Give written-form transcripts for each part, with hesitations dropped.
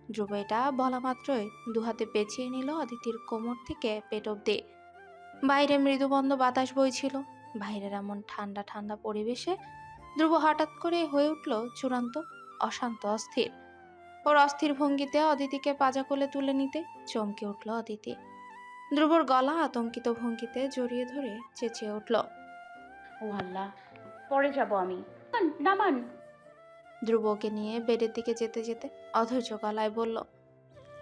ধ্রুব এটা বলা মাত্রই দুহাতে পেঁচিয়ে নিল অদিতির কোমর থেকে পেট অব্দি। বাইরে মৃদুবন্ধ বাতাস বইছিল। বাইরের এমন ঠান্ডা ঠান্ডা পরিবেশে ধ্রুব হঠাৎ করে হয়ে উঠল চূড়ান্ত অশান্ত, অস্থির। ওর অস্থির ভঙ্গিতে অদিতিকে পাজা কোলে তুলে নিতে চমকে উঠল অদিতি। ধ্রুবর গলা আতঙ্কিত ভঙ্গিতে জড়িয়ে ধরে চেঁচিয়ে উঠল, ও আল্লাহ, পরে যাব আমি। নামান। ধ্রুবকে নিয়ে বেডের দিকে যেতে যেতে অধৈর্য গলায় বলল,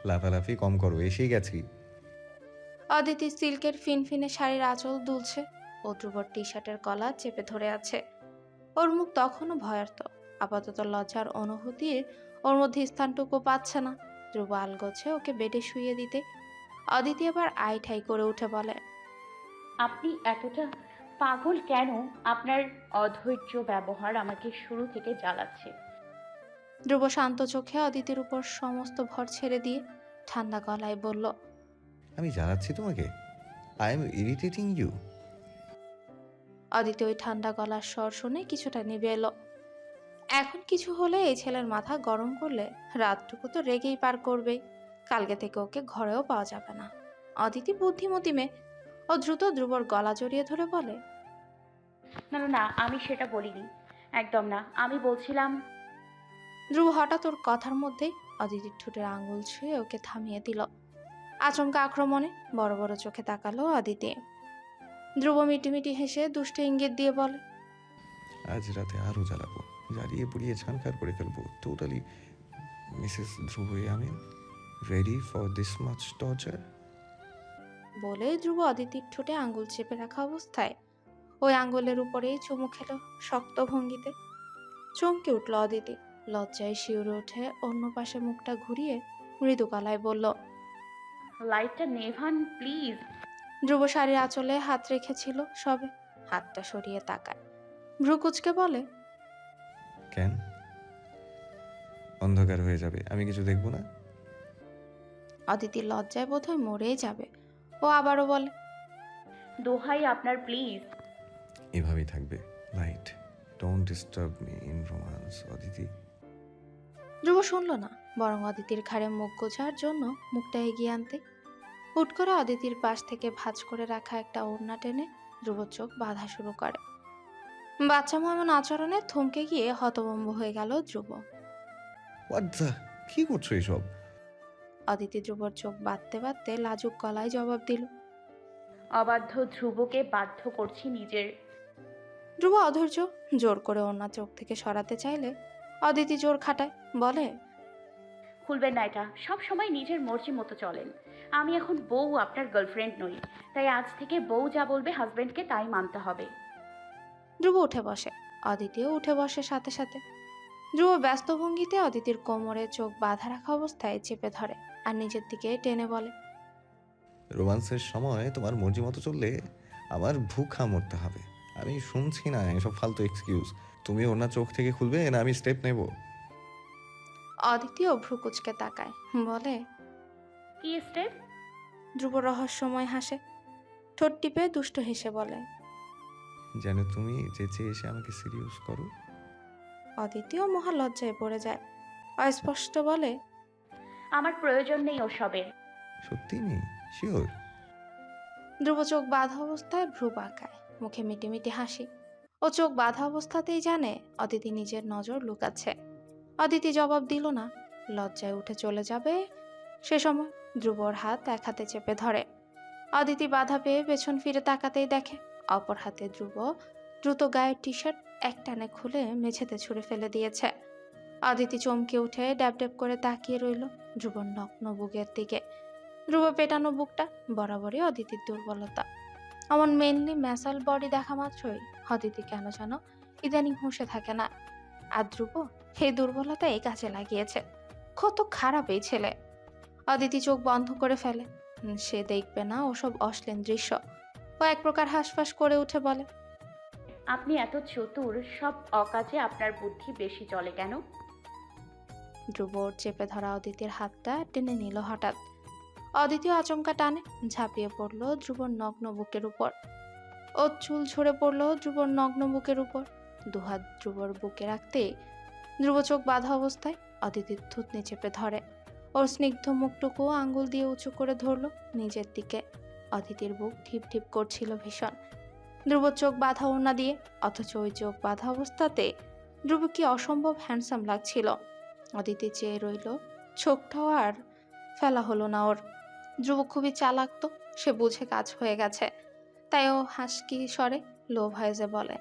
লাফালাফি কম করো, এসেই গেছি। অদিতি সিল্কের ফিনফিনে শাড়ির আঁচল দুলছে। ও ধ্রুবর টি শার্টের গলা চেপে ধরে আছে। ওর মুখ তখনও ভয়ার্ত। আপাতত লজ্জার অনুভূতির ওর মধ্যে স্থানটুকু পাচ্ছে না। ধ্রুব আলগোছে ওকে বেডে শুইয়ে দিতে অদিতি আবার আই ঠাই করে উঠে বলে, আপনি এতটা পাগল কেন? আপনার অধৈর্য ব্যবহার আমাকে শুরু থেকে জ্বালাচ্ছে। ধ্রুব শান্ত চোখে অদিতির উপর সমস্ত ভর ছেড়ে দিয়ে ঠান্ডা গলায় বলল, আমি জানাচ্ছি তোমাকে, I am irritating you. Aditi ওই ঠান্ডা গলার স্বর শুনে কিছুটা নিবে এলো। এখন কিছু হলে এই ছেলের মাথা গরম করলে রাতটুকু তো রেগেই পার করবেই। কালকে থেকে ওকে ঘরেও পাওয়া যাবে না। অদিতি বুদ্ধিমতী মেয়ে। ও দ্রুত ধ্রুবর গলা জড়িয়ে ধরে বলে, না না না, আমি সেটা বলিনি, একদম না। আমি বলছিলাম ধ্রুব হঠাৎ ওর কথার মধ্যেই অদিতির ঠোঁটের আঙুল ছুঁয়ে ওকে থামিয়ে দিল। আচমকা আক্রমণে বড় বড় চোখে তাকালো অদিতি। ধ্রুব মিটিমিটি হেসে দুষ্ট ইঙ্গিত দিয়ে বলে, আজ রাতে আরও জ্বালাবো, জ্বালিয়ে পুড়িয়ে ছানখার করে ফেলবো totally. Mrs Dhruv Amin, ready for this much torture? বলে ধ্রুব অদিতির ঠোঁটে আঙ্গুল চেপে রাখা অবস্থায় ওই আঙ্গুলের উপরেই চুমু খেল শক্ত ভঙ্গিতে। চমকে উঠল অদিতি। লজ্জায় শিউরে উঠে অন্য পাশে মুখটা ঘুরিয়ে মৃদু গলায় বলল, লাইটটা নেভান প্লিজ। ধ্রুব শাড়ির আঁচলে হাত রেখেছিল সবে, হাতটা সরিয়ে তাকায়। ভ্রু কুচকে বলে, কেন? অন্ধকার হয়ে যাবে, আমি কিছু দেখবো না? অদিতির লজ্জায় বোধহয় মরেই যাবে। ও আবারও বলে, দোহাই আপনার প্লিজ। এভাবেই থাকবে। Light, don't disturb me in romance Aditi. Dhruv শুনল না, বরং অদিতির ঘাড়ে মুখ গোছার জন্য মুখটা এগিয়ে আনতে হুট করে অদিতির পাশ থেকে ভাঁজ করে রাখা একটা ওড়না টেনে ধ্রুব চোখ বাঁধা শুরু করে। বাচ্চা এমন আচরণে থমকে গিয়ে হতভম্ব হয়ে গেল ধ্রুব। হোয়াট দ্য, কি করছো এসব? অদিতি ধ্রুবর চোখ বাঁধতে বাঁধতে লাজুক গলায় জবাব দিল। অবাধ্য ধ্রুবকে বাধ্য করছি নিজের। ধ্রুব অধৈর্য জোর করে ওড়না চোখ থেকে সরাতে চাইলে অদিতি জোর খাটায়, বলে, খুলবেন না এটা। সব সময় নিজের মর্জি মতো চলেন। আমি এখন বউ, আপনার গার্লফ্রেন্ড নই। তাই আজ থেকে বউ যা বলবে হাজবেন্ডকে তাই মানতে হবে। ধ্রুব উঠে বসে। অদিতিও উঠে বসে সাথে সাথে। ধ্রুব ব্যস্ত ভঙ্গিতে অদিতির কোমরে চোখ বাঁধা রাখা অবস্থায় চেপে ধরে আর নিজের দিকে টেনে বলে, রোমান্সের সময় তোমার মর্জি মতো চললে আমার ভুখা মরতে হবে। আমি শুনছি না এসব ফালতু এক্সকিউজ। তুমি ওনার চোখ থেকে খুলবে না আমি স্টেপ নেব? অদিতিও ভ্রু কুচকে তাকায়, বলে, কি স্টেপ? ধ্রুব রহস্যময় হাসে, ঠোঁট টিপে দুষ্ট হেসে বলে, যেন তুমি চেঁচে এসে আমাকে সিরিয়াস করো। অদিতিও মহা লজ্জায় পড়ে যায়, অস্পষ্ট বলে, আমার প্রয়োজন নেই ওসবের। সত্যি নেই? শিওর? ধ্রুব চোখ বাঁধা অবস্থায় ভ্রু বাঁকায়, মুখে মিটিমিটি হাসি। ও চোখ বাঁধা অবস্থাতেই জানে অদিতি নিজের নজর লুকাচ্ছে। অদিতি জবাব দিল না, লজ্জায় উঠে চলে যাবে। সে সময় ধ্রুবর হাত এক হাতে চেপে ধরে। অদিতি বাধা পেয়ে পেছন ফিরে তাকাতেই দেখে অপর হাতে ধ্রুব দ্রুত গায়ের টি শার্ট একটানে খুলে মেঝেতে ছুঁড়ে ফেলে দিয়েছে। অদিতি চমকে উঠে ড্যাব ড্যাব করে তাকিয়ে রইল ধ্রুবর নগ্ন বুকের দিকে। ধ্রুব পেটানো বুকটা বরাবরই অদিতির দুর্বলতা। আমার মেনলি ম্যাসাল বডি দেখা মাত্রই অদিতি কেন যেন ইদানিং হুঁশে থাকে না। আর ধ্রুব এই দুর্বলতা এই কাজে লাগিয়েছে। কত খারাপ এই ছেলে। অদিতি চোখ বন্ধ করে ফেলে। সে দেখবে না ওসব অশ্লীল দৃশ্য। ও এক প্রকার হাঁসফাঁস করে উঠে বলে, আপনি এত চতুর, সব অকাজে আপনার বুদ্ধি বেশি চলে কেন? ধ্রুব ওর চেপে ধরা অদিতির হাতটা টেনে নিল হঠাৎ। অদিতিও আচমকা টানে ঝাঁপিয়ে পড়লো ধ্রুবর নগ্ন বুকের উপর। ওর চুল ঝরে পড়লো ধ্রুবর নগ্ন বুকের উপর। দুহাত ধ্রুবর বুকে রাখতে ধ্রুব চোখ বাঁধা অবস্থায় অদিতির থুতনি চেপে ধরে। ওর স্নিগ্ধ মুখটুকু আঙ্গুল দিয়ে উঁচু করে ধরল নিজের দিকে। অদিতির বুক ঠিপ ঠিপ করছিল ভীষণ। ধ্রুব চোখ বাঁধা ওড়না দিয়ে, অথচ ওই চোখ বাঁধা অবস্থাতে ধ্রুব কি অসম্ভব হ্যান্ডসাম লাগছিল। অদিতি চেয়ে রইল, চোখটাও আর ফেলা হলো না ওর। ধ্রুব খুবই চালাক তো, সে বুঝে কাজ হয়ে গেছে, তাই ও হাসকি স্বরে লো ভয়েসে বলে,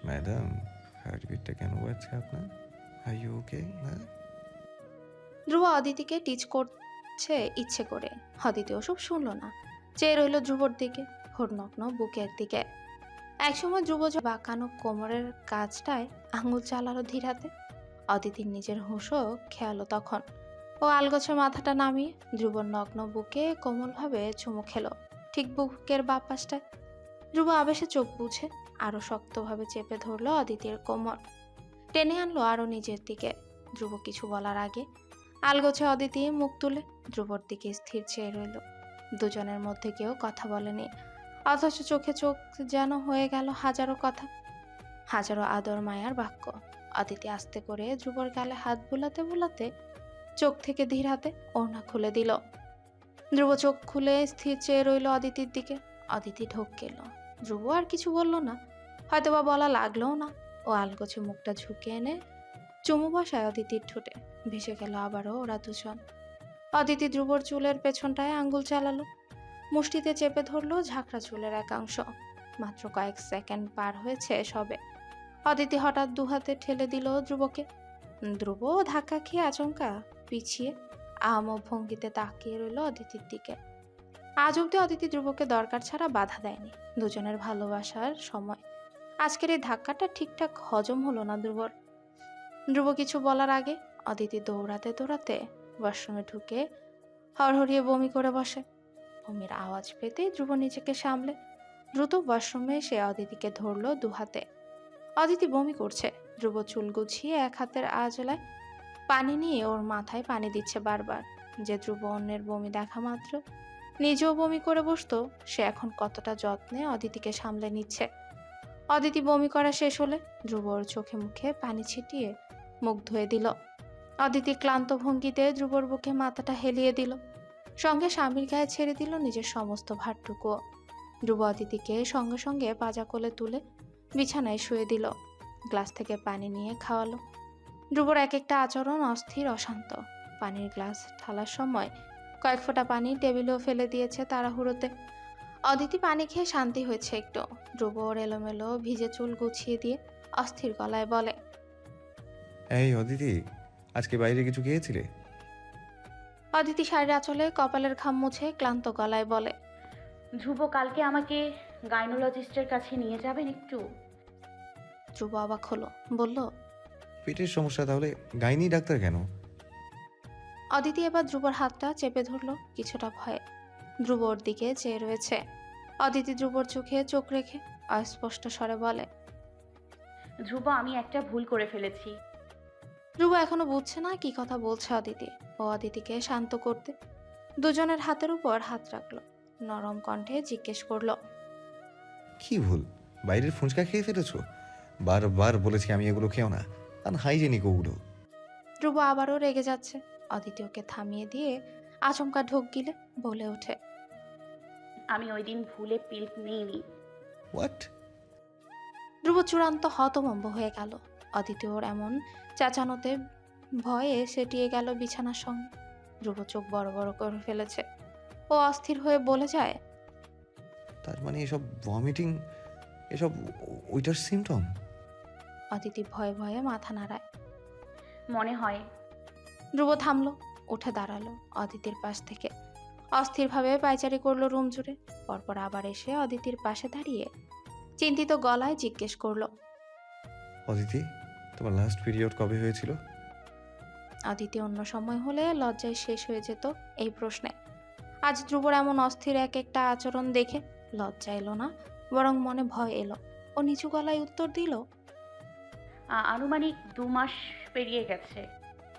ম্যাডাম, হার্টবিটটা কেন বাড়ছে আপনার? Are you okay? না, ধ্রুব অদিতিকে টিচ করছে ইচ্ছে করে। অদিতি ওসব শুনল না, চেয়ে রইল ধ্রুবর দিকে, ঘোরনগ্ন বুকের দিকে। একসময় ধ্রুব বাঁকানো কোমরের কাজটায় আঙুল চালালো ধীর হাতে। অদিতির নিজের হুঁশও খেয়ালো তখন। ও আলগোছে মাথাটা নামিয়ে ধ্রুবর নগ্ন বুকে কোমলভাবে চুমু খেলো, ঠিক বুকের বাঁ পাশটায়। ধ্রুব আবেশে চোখ বুঝে আরো শক্তভাবে চেপে ধরলো অদিতির কোমর, টেনে আনলো আরো নিজের দিকে। ধ্রুব কিছু বলার আগে আলগোছে অদিতি মুখ তুলে ধ্রুবর দিকে স্থির চেয়ে রইল। দুজনের মধ্যে কেউ কথা বলেনি, অথচ চোখে চোখ যেন হয়ে গেল হাজারো কথা, হাজারো আদর মায়ার বাক্য। অদিতি আস্তে করে ধ্রুবর গালে হাত বুলাতে বুলাতে চোখ থেকে ধীর হাতে ওড়না খুলে দিল। ধ্রুব চোখ খুলে স্থির চেয়ে রইল অদিতির দিকে। অদিতি ঢোক গেল। ধ্রুব আর কিছু বলল না, হয়তোবা বলা লাগলোও না। ও আলগোছে মুখটা ঝুঁকে এনে চুমু বসায় অদিতির ঠোঁটে। ভেসে গেল আবারও ওরা দুজন। অদিতি ধ্রুবর চুলের পেছনটায় আঙ্গুল চালালো, মুষ্টিতে চেপে ধরলো ঝাঁকড়া চুলের একাংশ। মাত্র কয়েক সেকেন্ড পার হয়েছে সবে। অদিতি হঠাৎ দুহাতে ঠেলে দিল ধ্রুবকে। ধ্রুব ধাক্কা খেয়ে আচমকা পিছিয়ে আহামক ভঙ্গিতে তাকিয়ে রইল অদিতির দিকে। আজ অব্দি অদিতি ধ্রুবকে দরকার ছাড়া বাধা দেয়নি। দুজনের ভালোবাসার সময় আজকের এই ধাক্কাটা ঠিকঠাক হজম হলো না ধ্রুবর। ধ্রুব কিছু বলার আগে অদিতি দৌড়াতে দৌড়াতে ওয়াশরুমে ঢুকে হড়হড়িয়ে বমি করে বসে। বমির আওয়াজ পেতেই ধ্রুব নিজেকে সামলে দ্রুত ওয়াশরুমে এসে অদিতিকে ধরলো দুহাতে। অদিতি বমি করছে। ধ্রুব চুল গুছিয়ে এক হাতের আঁচলায় পানি নিয়ে ওর মাথায় পানি দিচ্ছে বারবার। যে ধ্রুব অন্যের বমি দেখা মাত্র নিজেও বমি করে বসতো, সে এখন কতটা যত্নে অদিতিকে সামলে নিচ্ছে। অদিতি বমি করা শেষ হলে ধ্রুব ওর চোখে মুখে পানি ছিটিয়ে মুখ ধুয়ে দিল। অদিতি ক্লান্ত ভঙ্গিতে ধ্রুবর বুকে মাথাটা হেলিয়ে দিল, সঙ্গে স্বামীর গায়ে ছেড়ে দিল নিজের সমস্ত ভারটুকুও। ধ্রুব অদিতিকে সঙ্গে সঙ্গে পাজা কোলে তুলে বিছানায় শুয়ে দিল, গ্লাস থেকে পানি নিয়ে খাওয়ালো। ধ্রুবর এক একটা আচরণ অস্থির অশান্ত। পানির গ্লাস ঢালার সময় কয়েক ফোঁটা পানি টেবিলেও ফেলে দিয়েছে তাড়াহুড়োতে। অদিতি পানি খেয়ে শান্তি হয়েছে একটু। ধ্রুব ওর এলোমেলো ভিজে চুল গুছিয়ে দিয়ে অস্থির গলায় বলে, এই অদিতি, আজকে বাইরে কিছু খেয়েছিলে? অদিতি শাড়ির আঁচলে কপালের ঘাম মুছে ক্লান্ত গলায় বলে, ধ্রুব, কালকে আমাকে গাইনোলজিস্টের কাছে নিয়ে যাবেন একটু? ধ্রুব অবাক হলো, বলল, পেটের সমস্যা, তাহলে গাইনি ডাক্তার কেন? অদিতি এবার ধ্রুবর হাতটা চেপে ধরলো কিছুটা ভয়ে। ধ্রুব ওর দিকে চেয়ে রয়েছে। অদিতি ধ্রুবর চোখে চোখ রেখে অস্পষ্ট স্বরে বলে, ধ্রুব, আমি একটা ভুল করে ফেলেছি। ধ্রুব এখনো বুঝছে না কি কথা বলছে অদিতি। ও অদিতিকে শান্ত করতে দুজনের হাতের উপর হাত রাখলো, নরম কণ্ঠে জিজ্ঞেস করলো, কি ভুল? বাইরের ফুচকা খেয়ে ফেলেছো? বারবার বলেছি আমি এগুলো খেও না, আনহাইজেনিক ওগুলো। ধ্রুব আবারও রেগে যাচ্ছে। অদিতি ওকে থামিয়ে দিয়ে আচমকা ঢোক গিলে বলে ওঠে, আমি ওই দিন ভুলে পিল নিইনি। হোয়াট? ধ্রুব চূড়ান্ত হতভম্ব হয়ে গেল। অদিতি ওর এমন চেঁচানোতে ভয়ে সেটিয়ে গেল বিছানার সঙ্গে। ধ্রুব চোখ বড় বড় করে ফেলেছে। ও অস্থির হয়ে বলে যায়, তার মানে এসব ভমিটিং, এসব ওইটার সিমটম? অদিতি ভয়ে ভয়ে মাথা নাড়ায়। মনে হয়। ধ্রুব থামলো, উঠে দাঁড়ালো অদিতির পাশ থেকে, অস্থিরভাবে পায়চারি করলো রুম জুড়ে। পরপর আবার এসে অদিতির পাশে দাঁড়িয়ে চিন্তিত গলায় জিজ্ঞেস করলো, অদিতি, তোমার লাস্ট পিরিয়ড কবে হয়েছিল? অদিতি অন্য সময় হলে লজ্জায় শেষ হয়ে যেত এই প্রশ্নে। আজ ধ্রুবর এমন অস্থির এক একটা আচরণ দেখে লজ্জা এলো না, বরং মনে ভয় এলো। ও নিচু গলায় উত্তর দিল, আনুমানিক 2 মাস পেরিয়ে গেছে।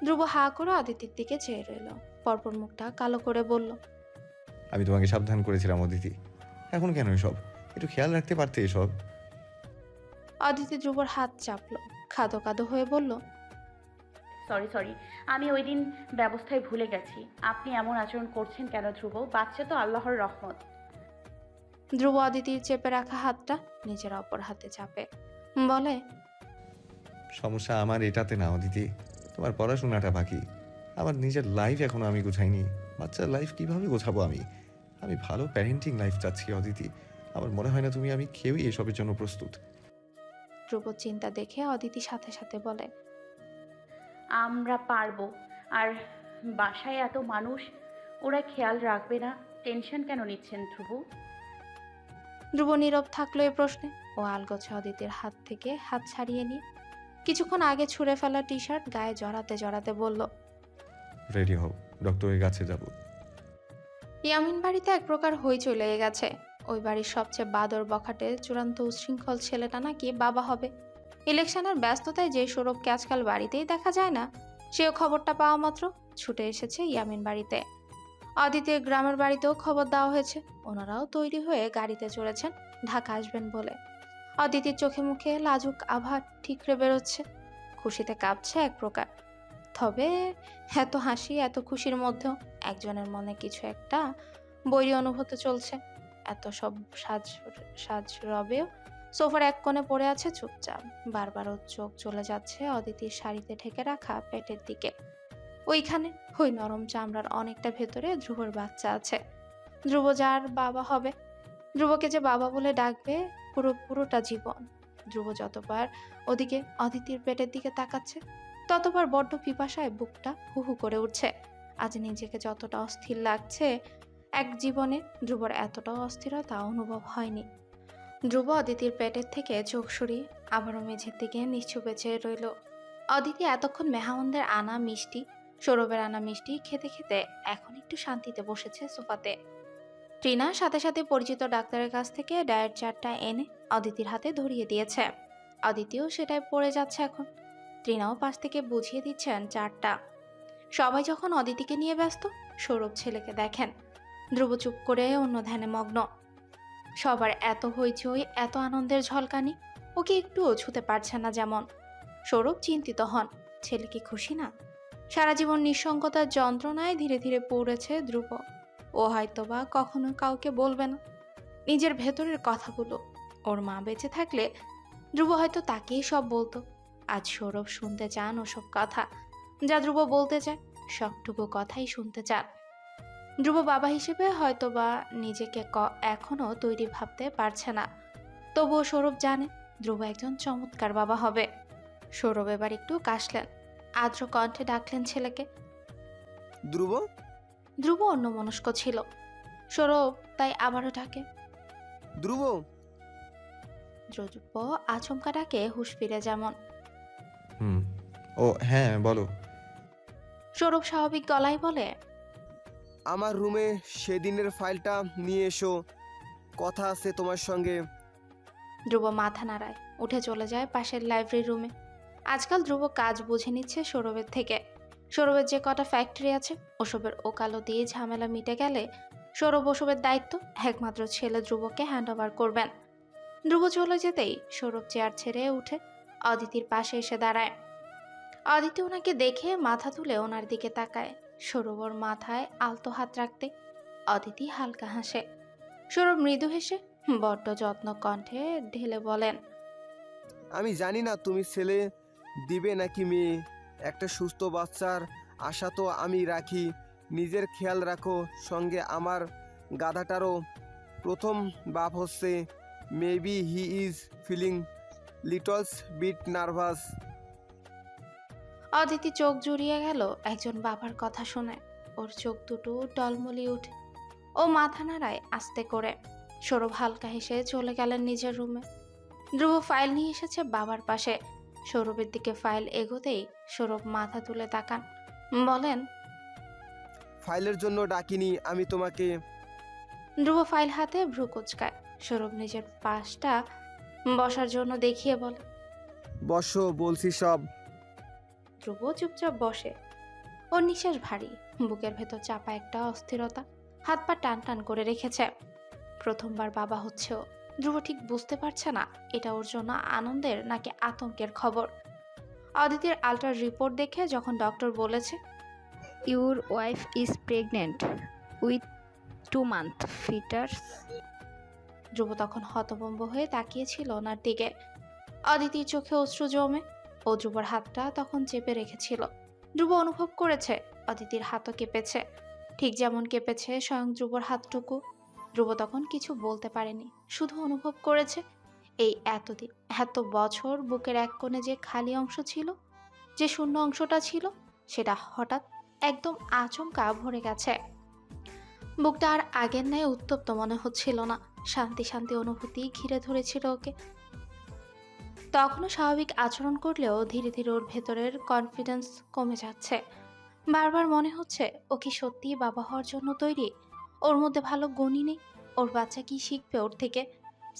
ধ্রুব হা করে অদিতির দিকে চেয়ে রইল। পরপর মুখটা কালো করে বলল, আমি তোমাকে সাবধান করেছিলাম অদিতি, এখন কেন এসব? একটু খেয়াল রাখতে পারতে এসব। অদিতি ধ্রুবর হাত চাপলো, খাদো কাদো হয়ে বলল, সরি, আমি ওই দিন ব্যবস্থায় ভুলে গেছি। আপনি এমন আচরণ করছেন কেন ধ্রুব? বাচ্চা তো আল্লাহর রহমত। ধ্রুব অদিতির চেপে রাখা হাতটা নিজের অপর হাতে চাপে বলে, সমস্যা আমার এটাতে না অদিতি, তোমার পড়াশোনাটা বাকি। আমার নিজের লাইফ এখনো আমি গোছাইনি। বাচ্চার লাইফ কিভাবে গোছাবো আমি? আমি ভালো প্যারেন্টিং লাইফ চাচ্ছি অদিতি। আমার মনে হয় না আমি কেউই এসবের জন্য প্রস্তুত। ধ্রুব চিন্তা দেখে অদিতি সাথে সাথে বলে, আমরা পারবো। আর বাসায় এত মানুষ, ওরা খেয়াল রাখবে না? টেনশন কেন নিচ্ছেন ধ্রুব? ধ্রুব নীরব থাকলো এ প্রশ্নে। ও আলগোছে অদিতির হাত থেকে হাত ছাড়িয়ে নিয়ে কিছুক্ষণ আগে ছুঁড়ে ফেলা টি শার্ট গায়ে জড়াতে জড়াতে বলল, রেডি হও, ডক্টরের কাছে যাব। ইয়ামিন বাড়িতে এক প্রকার হইচই লেগে গেছে। ওই বাড়ির সবচেয়ে বাদর বখাটে চূড়ান্ত উচ্ছৃঙ্খল ছেলেটা নাকি বাবা হবে। ইলেকশনের ব্যস্ততায় যে সৌরভকে আজকাল বাড়িতেই দেখা যায় না, সেও খবরটা পাওয়া মাত্র ছুটে এসেছে ইয়ামিন বাড়িতে। অদিতির গ্রামের বাড়িতেও খবর দেওয়া হয়েছে। ওনারাও তৈরি হয়ে গাড়িতে চড়েছেন ঢাকা আসবেন বলে। অদিতির চোখে মুখে লাজুক আভা ঠিকরে বেরোচ্ছে। খুশিতে কাঁপছে এক প্রকার। তবে এত হাসি এত খুশির মধ্যেও একজনের মনে কিছু একটা বৈরী অনুভূতি চলছে। এত সব সাজ রবেও সোফার এক কোণে পড়ে আছে চুপচাপ। বারবার ওর চোখ চলে যাচ্ছে অদিতির শাড়িতে ঢেকে রাখা পেটের দিকে। ওইখানে ওই নরম চামড়ার অনেকটা ভেতরে ধ্রুবর বাচ্চা আছে। ধ্রুব যার বাবা হবে, ধ্রুবকে যে বাবা বলে ডাকবে পুরোটা জীবন। ধ্রুব যতবার ওদিকে অদিতির পেটের দিকে তাকাচ্ছে, ততবার বড্ড পিপাসায় বুকটা হু হু করে উঠছে। আজ নিজেকে যতটা অস্থির লাগছে, এক জীবনে ধ্রুবর এতটাও অস্থিরতা অনুভব হয়নি। ধ্রুব অদিতির পেটের থেকে চোখ সরিয়ে আবারও মেঝের দিকে নিশ্চুপে চেয়ে রইল। অদিতি এতক্ষণ মেহমানদের আনা মিষ্টি, সৌরভের আনা মিষ্টি খেতে খেতে এখন একটু শান্তিতে বসেছে সোফাতে। ট্রিনা সাথে সাথে পরিচিত ডাক্তারের কাছ থেকে ডায়েট চার্টটা এনে অদিতির হাতে ধরিয়ে দিয়েছে। অদিতিও সেটাই পড়ে যাচ্ছে এখন। ট্রিনাও পাশ থেকে বুঝিয়ে দিচ্ছেন চার্টটা। সবাই যখন অদিতিকে নিয়ে ব্যস্ত, সৌরভ ছেলেকে দেখেন। ধ্রুব চুপ করে অন্য ধ্যানে মগ্ন। সবার এত হইচই, এত আনন্দের ঝলকানি, ওকে একটুও ছুতে পারছে না যেমন। সৌরভ চিন্তিত হন, ছেলে কি খুশি না? সারা জীবন নিঃসঙ্গতার যন্ত্রণায় ধীরে ধীরে পড়েছে ধ্রুব। ও হয়তোবা কখনো কাউকে বলবে না নিজের ভেতরের কথাগুলো। ওর মা বেঁচে থাকলে ধ্রুব হয়তো তাকেই সব বলতো। আজ সৌরভ শুনতে চান ওসব কথা, যা ধ্রুব বলতে চায়। সবটুকু কথাই শুনতে চান। ধ্রুব বাবা হিসেবে হয়তোবা নিজেকে এখনো তৈরি ভাবতে পারছে না। তবুও সৌরভ জানে ধ্রুব একজন চমৎকার বাবা হবে। সৌরভ এবার একটু কাশলেন, আর্দ্র কণ্ঠে ডাকলেন ছেলেকে। ধ্রুব। ধ্রুব অন্যমনস্ক ছিল। সৌরভ তাই আবারও ডাকে, ধ্রুব। ধ্রুব আচমকা ডাকে হুঁশ ফিরে যেমন। ও হ্যাঁ, বলো। সৌরভ স্বাভাবিক গলায় বলে, আমার রুমে সেদিনের ফাইলটা নিয়ে এসো, কথা আছে তোমার সঙ্গে। ধ্রুব মাথা নাড়ায়, উঠে চলে যায় পাশের লাইব্রেরি রুমে। আজকাল ধ্রুব কাজ বুঝে নিচ্ছে সৌরভের থেকে। সৌরভের যে কটা ফ্যাক্টরি আছে, ওসবের ওকালো দিয়ে ঝামেলা মিটে গেলে সৌরভ ওসবের দায়িত্ব একমাত্র ছেলে ধ্রুবকে হ্যান্ড ওভার করবেন। ধ্রুব চলে যেতেই সৌরভ চেয়ার ছেড়ে উঠে অদিতির পাশে এসে দাঁড়ায়। অদিতি ওনাকে দেখে মাথা তুলে ওনার দিকে তাকায়। সৌরভ ওর মাথায় আলতো হাত রাখতে অদিতি হালকা হাসে। সৌরভ মৃদু হেসে বড্ড যত্ন কণ্ঠে ঢেলে বলেন, আমি জানি না তুমি ছেলে দিবে নাকি মেয়ে। একটা সুস্থ বাচ্চার আশা তো আমি রাখি। নিজের খেয়াল রাখো, সঙ্গে আমার গাধাটারও। প্রথম বাপ হচ্ছে। Maybe he is feeling little bit nervous. Aditi চোখ জুড়িয়ে গেল একজন বাবার কথা শুনে। ওর চোখ দুটো টলমলি উঠে। ও মাথা নাড়ায় আস্তে করে। সৌরভ হালকা হেসে চলে গেলেন নিজের রুমে। ধ্রুব ফাইল নিয়ে এসেছে বাবার পাশে। সৌরভের দিকে ফাইল এগোতেই সৌরভ মাথা তুলে তাকান, বলেন, ফাইলের জন্য ডাকিনি আমি তোমাকে। ধ্রুব ফাইল হাতে ভ্রু কুচকায়। সৌরভ নিজের পাশটা বসার জন্য দেখিয়ে বলে, বসো বলছি সব। ধ্রুব চুপচাপ বসে। ওর নিঃশ্বাস ভারী, বুকের ভেতর চাপা একটা অস্থিরতা। হাত পা টান টান করে রেখেছে। প্রথমবার বাবা হচ্ছে ও। ধ্রুব ঠিক বুঝতে পারছে না এটা ওর জন্য আনন্দের নাকি আতঙ্কের খবর। অদিতির আল্ট্রা রিপোর্ট দেখে যখন ডক্টর বলেছে, your wife is pregnant with 2 month ফিটার্স। ধ্রুব তখন হতভম্ব হয়ে তাকিয়েছিল ওনার দিকে। অদিতির চোখে অশ্রু জমে। ও ধ্রুবর হাতটা তখন চেপে রেখেছিল। ধ্রুব অনুভব করেছে অদিতির হাতও কেঁপেছে, ঠিক যেমন কেঁপেছে স্বয়ং ধ্রুবর হাতটুকু। ধ্রুব তখন কিছু বলতে পারেনি, শুধু অনুভব করেছে এই এতদিন, এত বছর বুকের এক কোণে যে খালি অংশ ছিল, যে শূন্য অংশটা ছিল, সেটা হঠাৎ একদম আচমকা ভরে গেছে। বুকটা আর আগের ন্যায় উত্তপ্ত মনে হচ্ছিল না। শান্তি শান্তি অনুভূতি ঘিরে ধরেছিল ওকে। তখনও স্বাভাবিক আচরণ করলেও ধীরে ধীরে ওর ভেতরের কনফিডেন্স কমে যাচ্ছে। বারবার মনে হচ্ছে ও কি সত্যিই বাবা হওয়ার জন্য তৈরি? ওর মধ্যে ভালো গুণই নেই। ওর বাচ্চা কি শিখবে ওর থেকে?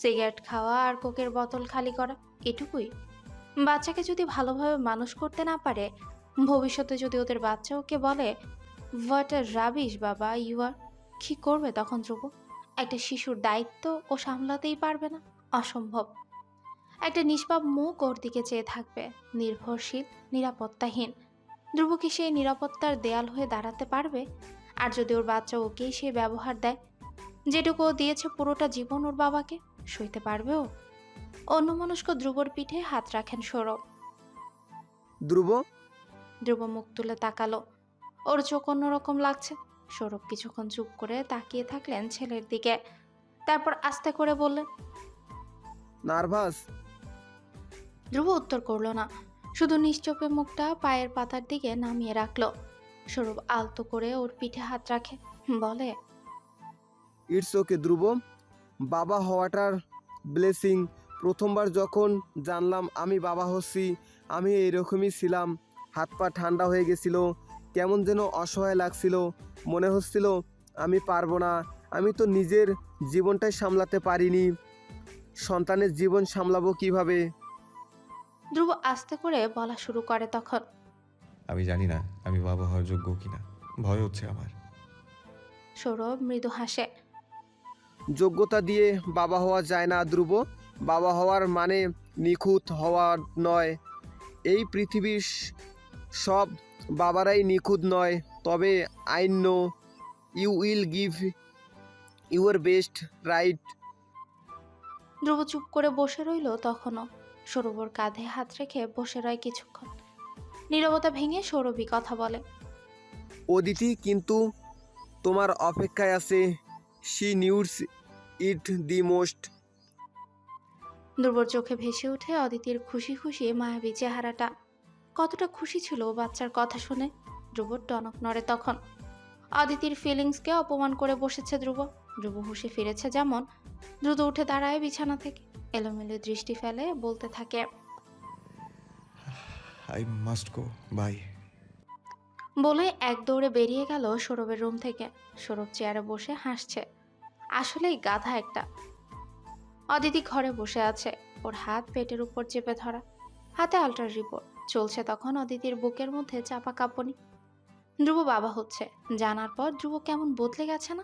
সিগারেট খাওয়া আর কোকের বোতল খালি করা, এটুকুই? বাচ্চাকে যদি ভালোভাবে মানুষ করতে না পারে, ভবিষ্যতে যদি ওদের বাচ্চা ওকে বলে হোয়াট আ রাবিশ বাবা ইউ আর, কি করবে তখন ধ্রুব? একটা শিশুর দায়িত্ব ও সামলাতেই পারবে না, অসম্ভব। একটা নিষ্পাপ মুখ ওর দিকে চেয়ে থাকবে, নির্ভরশীল, নিরাপত্তাহীন। ধ্রুব কি সেই নিরাপত্তার দেয়াল হয়ে দাঁড়াতে পারবে? আর যদি ওর বাচ্চা ওকেই সেই ব্যবহার দেয় যেটুকু ও দিয়েছে পুরোটা জীবন ওর বাবাকে, সইতে পারবে ও? অন্যমনস্ক ধ্রুবর পিঠে হাত রাখেন সৌরভ। ধ্রুব, ধ্রুব মুখ তুলে তাকালো। ওর চোখ অন্যরকম লাগছে। সৌরভ কিছুক্ষণ চুপ করে তাকিয়ে থাকলেন ছেলের দিকে, তারপর আস্তে করে বললেন, নার্ভাস? ধ্রুব উত্তর করলো না, শুধু নিশ্চোপে মুখটা পায়ের পাতার দিকে নামিয়ে রাখলো। সৌরভ আলতো করে ওর পিঠে হাত রাখে, বলে, ইটস ওকে ধ্রুব। বাবা হওয়াটার ব্লেসিং। প্রথমবার যখন জানলাম আমি বাবা হচ্ছি, আমি এইরকমই ছিলাম। হাত পা ঠান্ডা হয়ে গেছিল, কেমন যেন অসহায় লাগছিল। মনে হচ্ছিল আমি পারবো না, আমি তো নিজের জীবনটাই সামলাতে পারিনি, সন্তানের জীবন সামলাবো কিভাবে? ধ্রুব আস্তে করে বলা শুরু করে তখন, আমি জানি না আমি বাবা হওয়ার যোগ্য কিনা, ভয় হচ্ছে আমার। সৌরভ মৃদু হাসে, যোগ্যতা দিয়ে বাবা হওয়া যায় না ধ্রুব। বাবা হওয়ার মানে নিখুঁত হওয়া নয়। এই পৃথিবীর সব বাবারাই নিখুঁত নয়, তবে I know you will give your best, right? Dhruv চুপ করে বসে রইল তখনও। সৌরভর কাঁধে হাত রেখে বসে রয় কিছুক্ষণ। নীরবতা ভেঙে সৌরভী কথা বলে, অদিতি কিন্তু তোমার অপেক্ষায় আছে। She নিউডস it the most. ধ্রুবর চোখে ভেসে ওঠে অদিতির খুশি খুশি মায়াবী চেহারাটা। কতটা খুশি ছিল ও বাচ্চার কথা শুনে। ধ্রুবর টনক নড়ে তখন। অদিতির ফিলিংসকে অপমান করে বসেছে ধ্রুব। ধ্রুব হুঁশে ফিরেছে যেমন, দ্রুত উঠে দাঁড়ায় বিছানা থেকে, এলোমেলো দৃষ্টি ফেলে বলতে থাকে, আই মাস্ট গো, বাই। বলে এক দৌড়ে বেরিয়ে গেল সৌরভের রুম থেকে। সৌরভ চেয়ারে বসে হাসছে, আসলেই গাধা একটা। অদিতি ঘরে বসে আছে, ওর হাত পেটের উপর চেপে ধরা, হাতে আল্ট্রা রিপোর্ট চলছে। তখন অদিতির বুকের মধ্যে চাপা কাঁপুনি। ধ্রুব বাবা হচ্ছে জানার পর ধ্রুব কেমন বদলে গেছে না?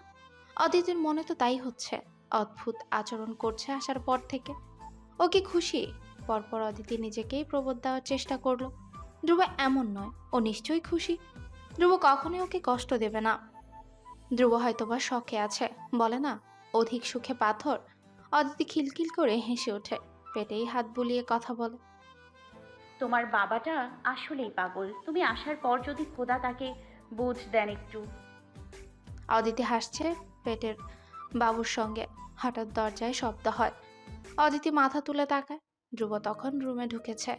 অদিতির মনে তো তাই হচ্ছে। অদ্ভুত আচরণ করছে আসার পর থেকে। ও কি খুশি? পরপর অদিতি নিজেকেই প্রবোধ দেওয়ার চেষ্টা করলো, ধ্রুব এমন নয়, ও নিশ্চয়ই খুশি। ধ্রুব কখনোই ওকে কষ্ট দেবে না। ধ্রুব হয়তোবা শখে আছে, বলে না অধিক সুখে পাথর। অদিতি খিলখিল করে হেসে ওঠে, পেটেই হাত বুলিয়ে কথা বলে, তোমার বাবাটা আসলেই পাগল। তুমি আসার পর যদি খোদা তাকে বুঝ দেন একটু। অদিতি হাসছে পেটের বাবুর সঙ্গে। হঠাৎ দরজায় শব্দ হয়। অদিতি মাথা তুলে তাকায়। ধ্রুব তখন রুমে ঢুকেছে।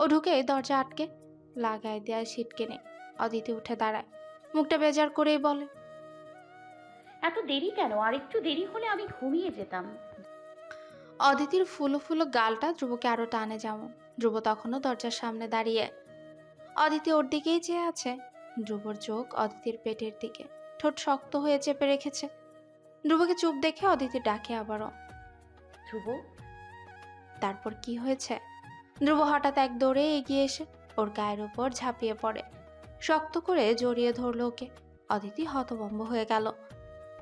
ও ঢুকে দরজা আটকে লাগায় দেয় সিটকে নেই। অদিতি উঠে দাঁড়ায়, মুখটা বেজার করেই বলে, এত দেরি কেন? আর একটু দেরি হলে আমি ঘুমিয়ে যেতাম। অদিতির ফুলো ফুলো গালটা ধ্রুবকে আরো টানে যেমন। ধ্রুব তখনও দরজার সামনে দাঁড়িয়ে। অদিতি ওর দিকেই চেয়ে আছে। ধ্রুবর চোখ অদিতির পেটের দিকে, ঠোঁট শক্ত হয়ে চেপে রেখেছে। ধ্রুবকে চুপ দেখে অদিতি ডাকে আবারও, ধ্রুব। তারপর কি হয়েছে? ধ্রুব হঠাৎ এক দৌড়ে এগিয়ে এসে ওর গায়ের উপর ঝাঁপিয়ে পড়ে, শক্ত করে জড়িয়ে ধরল ওকে। অদিতি হতভম্ব হয়ে গেল।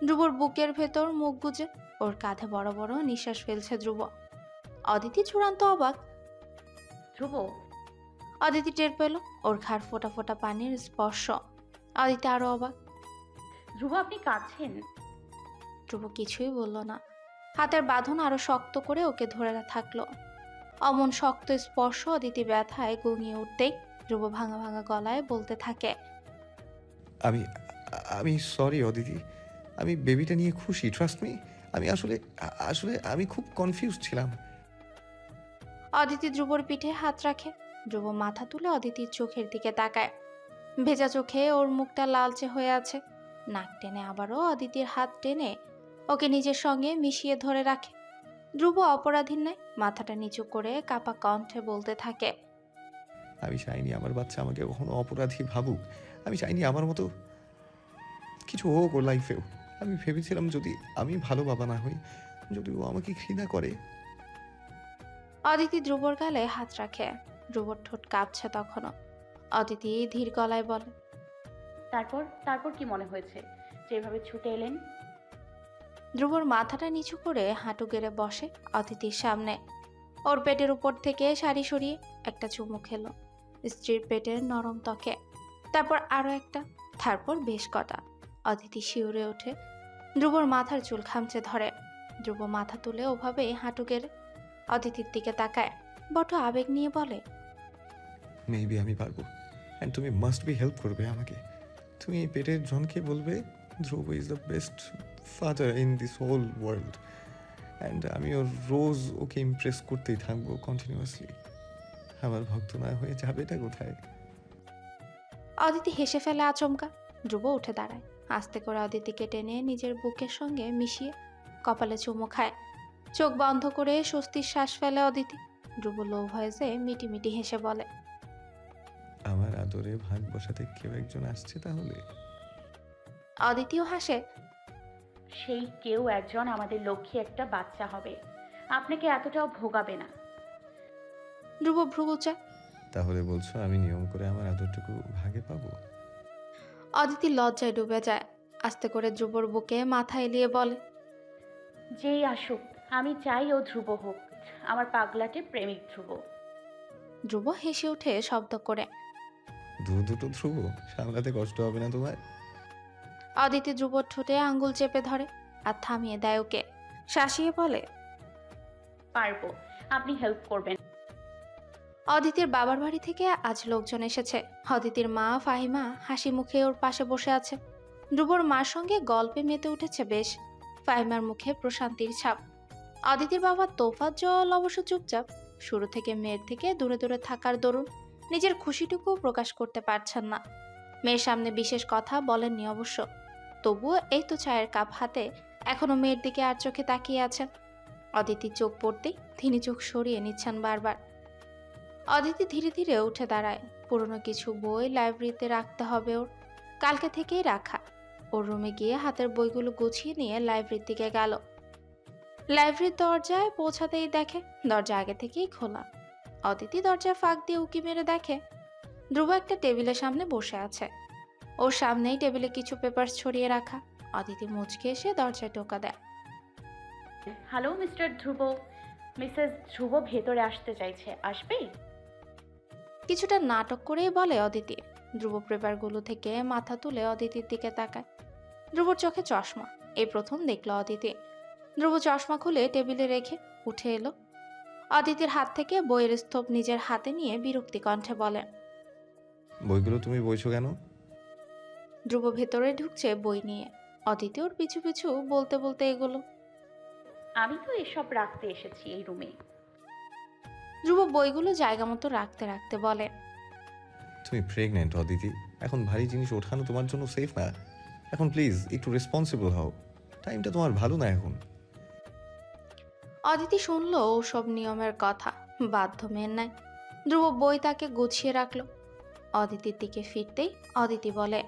ধ্রুবর বুকের ভেতর মুখ গুজে ওর কাঁধে বড় বড় নিঃশ্বাস ফেলছে ধ্রুব। অদিতি চূড়ান্ত অবাক। ধ্রুব। অদিতি টের পেল ওর ঘাড় ফোটা ফোটা পানির স্পর্শ। অদিতি আরো অবাক। ধ্রুব আপনি কাঁদছেন? ধ্রুব কিছুই বলল না। হাতের বাঁধন আরো শক্ত করে ওকে ধরে থাকলো। অমন শক্ত স্পর্শ অদিতি ব্যথায় গুঙিয়ে উঠতেই ধ্রুব ভাঙা ভাঙা গলায় বলতে থাকে, আমি আমি সরি অদিতি, আমি বেবিটা নিয়ে খুশি, ট্রাস্ট মি। আমি আসলে আসলে আমি খুব কনফিউজ ছিলাম। অদিতি ধ্রুবর পিঠে হাত রাখে। ধ্রুব মাথা তুলে অদিতির চোখের দিকে তাকায়। ভেজা চোখে ওর মুখটা লালচে হয়ে আছে। নাক টেনে আবারও অদিতির হাত টেনে ওকে নিজের সঙ্গে মিশিয়ে ধরে রাখে। ধ্রুব অপরাধীর ন্যায় মাথাটা নিচু করে কাপা কণ্ঠে বলতে থাকে, আমি চাইনি আমার বাচ্চা আমাকে কখনো অপরাধী ভাবুক। আমি চাইনি আমার মতো কিছু হোক ওর লাইফেও। আমি ভেবেছিলাম যদি আমি ভালো বাবা না হই, যদি ও আমাকে ঘৃণা করে। অদিতি ধ্রুবর গালে হাত রাখে। ধ্রুবর ঠোঁট কাঁপছে তখনও। অদিতি ধীর গলায় বলে, তারপর তারপর কি মনে হয়েছে যেভাবে ছুটে এলেন? ধ্রুবর মাথাটা নিচু করে হাঁটু গেড়ে বসে অদিতির সামনে। ওর পেটের উপর থেকে শাড়ি সরিয়ে একটা চুমু খেলো স্ত্রীর পেটের নরম ত্বকে। তারপর আরো একটা, তারপর বেশ কটা। অদিতি শিউরে ওঠে। ধ্রুবর মাথার চুল খামচে ধরে। ধ্রুব মাথা তুলে ওভাবেই হাঁটু গেড়ে অদিতির দিকে তাকায়। বড় আবেগ নিয়ে বলে, মেবি আমি পারবো, অ্যান্ড তুমি মাস্ট বি হেল্প করবে আমাকে। তুমি এই পেটের জনকে বলবে Dhruv is the best father in this whole world, and আমি ওর রোজ ওকে ইমপ্রেস করতেই থাকবো কন্টিনিউয়াসলি। আমার ভক্ত না হয়ে যাবেটা কোথায়? অদিতি হেসে ফেলে আচমকা। ধ্রুব উঠে দাঁড়ায়। আস্তে করে অদিতিকে টেনে নিজের বুকের সঙ্গে মিশিয়ে কপালে চুমু খায়। চোখ বন্ধ করে স্বস্তির শ্বাস ফেলে অদিতি। ধ্রুব লো ভয়েসে মিটিমিটি হেসে বলে, আমার আদরে ভাগ বসাতে কেউ একজন আসছে তাহলে। অদিতিও হাসে। সেই কেউ একজন আমাদের লক্ষ্যে একটা বাচ্চা হবে, আপনাকে এতটাও ভোগাবে না। ধ্রুব ভ্রুকুচা। তাহলে বলছো আমি নিয়ম করে আমার আদরটুকু ভাগে পাবো? অদিতি লজ্জায় ডুবে যায়। আস্তে করে ধ্রুবর বুকে মাথা এলিয়ে বলে, যেই আসুক আমি চাই ও ধ্রুব হোক, আমার পাগলাটে প্রেমিক ধ্রুব। ধ্রুব হেসে ওঠে শব্দ করে। দুটো ধ্রুব সামলাতে কষ্ট হবে না তোমার? অদিতি ধ্রুবর ঠোঁটে আঙ্গুল চেপে ধরে আর থামিয়ে দেয় ওকে। শাসিয়ে বলে, পারবো, আপনি হেল্প করবেন। অদিতির বাবার বাড়ি থেকে আজ লোকজন এসেছে। অদিতির মা ফাহিমা হাসি মুখে ওর পাশে বসে আছে। ধ্রুবর মার সঙ্গে গল্পে মেতে উঠেছে বেশ। ফাহিমার মুখে প্রশান্তির ছাপ। অদিতির বাবা তোফাজ্জল জল অবশ্য চুপচাপ। শুরু থেকে মেয়ের থেকে দূরে দূরে থাকার দরুন নিজের খুশিটুকুও প্রকাশ করতে পারছেন না। মেয়ের সামনে বিশেষ কথা বলেননি অবশ্য। তবুও এই তো চায়ের কাপ হাতে এখনো মেয়ের দিকে আর চোখে তাকিয়ে আছেন। অদিতির চোখ পড়তেই তিনি চোখ সরিয়ে নিচ্ছেন বারবার। অদিতি ধীরে ধীরে উঠে দাঁড়ায়। পুরনো কিছু বই লাইব্রেরিতে রাখতে হবে ওর, কালকে থেকেই রাখা। ওর রুমে গিয়ে হাতের বইগুলো গুছিয়ে নিয়ে লাইব্রেরির দিকে গেল। লাইব্রেরির দরজায় পৌঁছাতেই দেখে দরজা আগে থেকেই খোলা। অদিতি দরজার ফাঁক দিয়ে উকি মেরে দেখে ধ্রুব একটা টেবিলের সামনে বসে আছে। ওর সামনেই টেবিলে কিছু পেপার ছড়িয়ে রাখা। অদিতি মুচকে এসে দরজায় টোকা দেয়। হ্যালো মিস্টার ধ্রুব, মিসেস ধ্রুব ভেতরে আসতে চাইছে, আসবে? কিছুটা নাটক করেই বলে অদিতি। ধ্রুব পেপারগুলো থেকে মাথা তুলে অদিতির দিকে তাকায়। ধ্রুবর চোখে চশমা। এই প্রথম দেখলো অদিতি। ধ্রুব চশমা খুলে টেবিলে রেখে উঠে এলো। অদিতির হাত থেকে বইয়ের স্তূপ নিজের হাতে নিয়ে বিরক্তি কণ্ঠে বলে, বইগুলো তুমি বইছো কেন? ধ্রুব ভেতরে ঢুকছে বই নিয়ে। অদিতি ওর পিছু পিছু বলতে বলতে এগুলো। আমি তো এসব রাখতে এসেছি এই রুমে। ধ্রুব বইগুলো জায়গা মতো রাখতে রাখতে বলে, তুমি প্রেগনেন্ট অদিতি, এখন ভারী জিনিস ওঠানো তোমার জন্য সেফ না। এখন প্লিজ একটু রেসপন্সিবল হও, টাইমটা তোমার ভালো না এখন। অদিতি শুনলো ওসব নিয়মের কথা। বাধ্য মেয়ের নাই। ধ্রুব বই তাকে গুছিয়ে রাখলো। অদিতির দিকে ফিরতেই অদিতি বলে,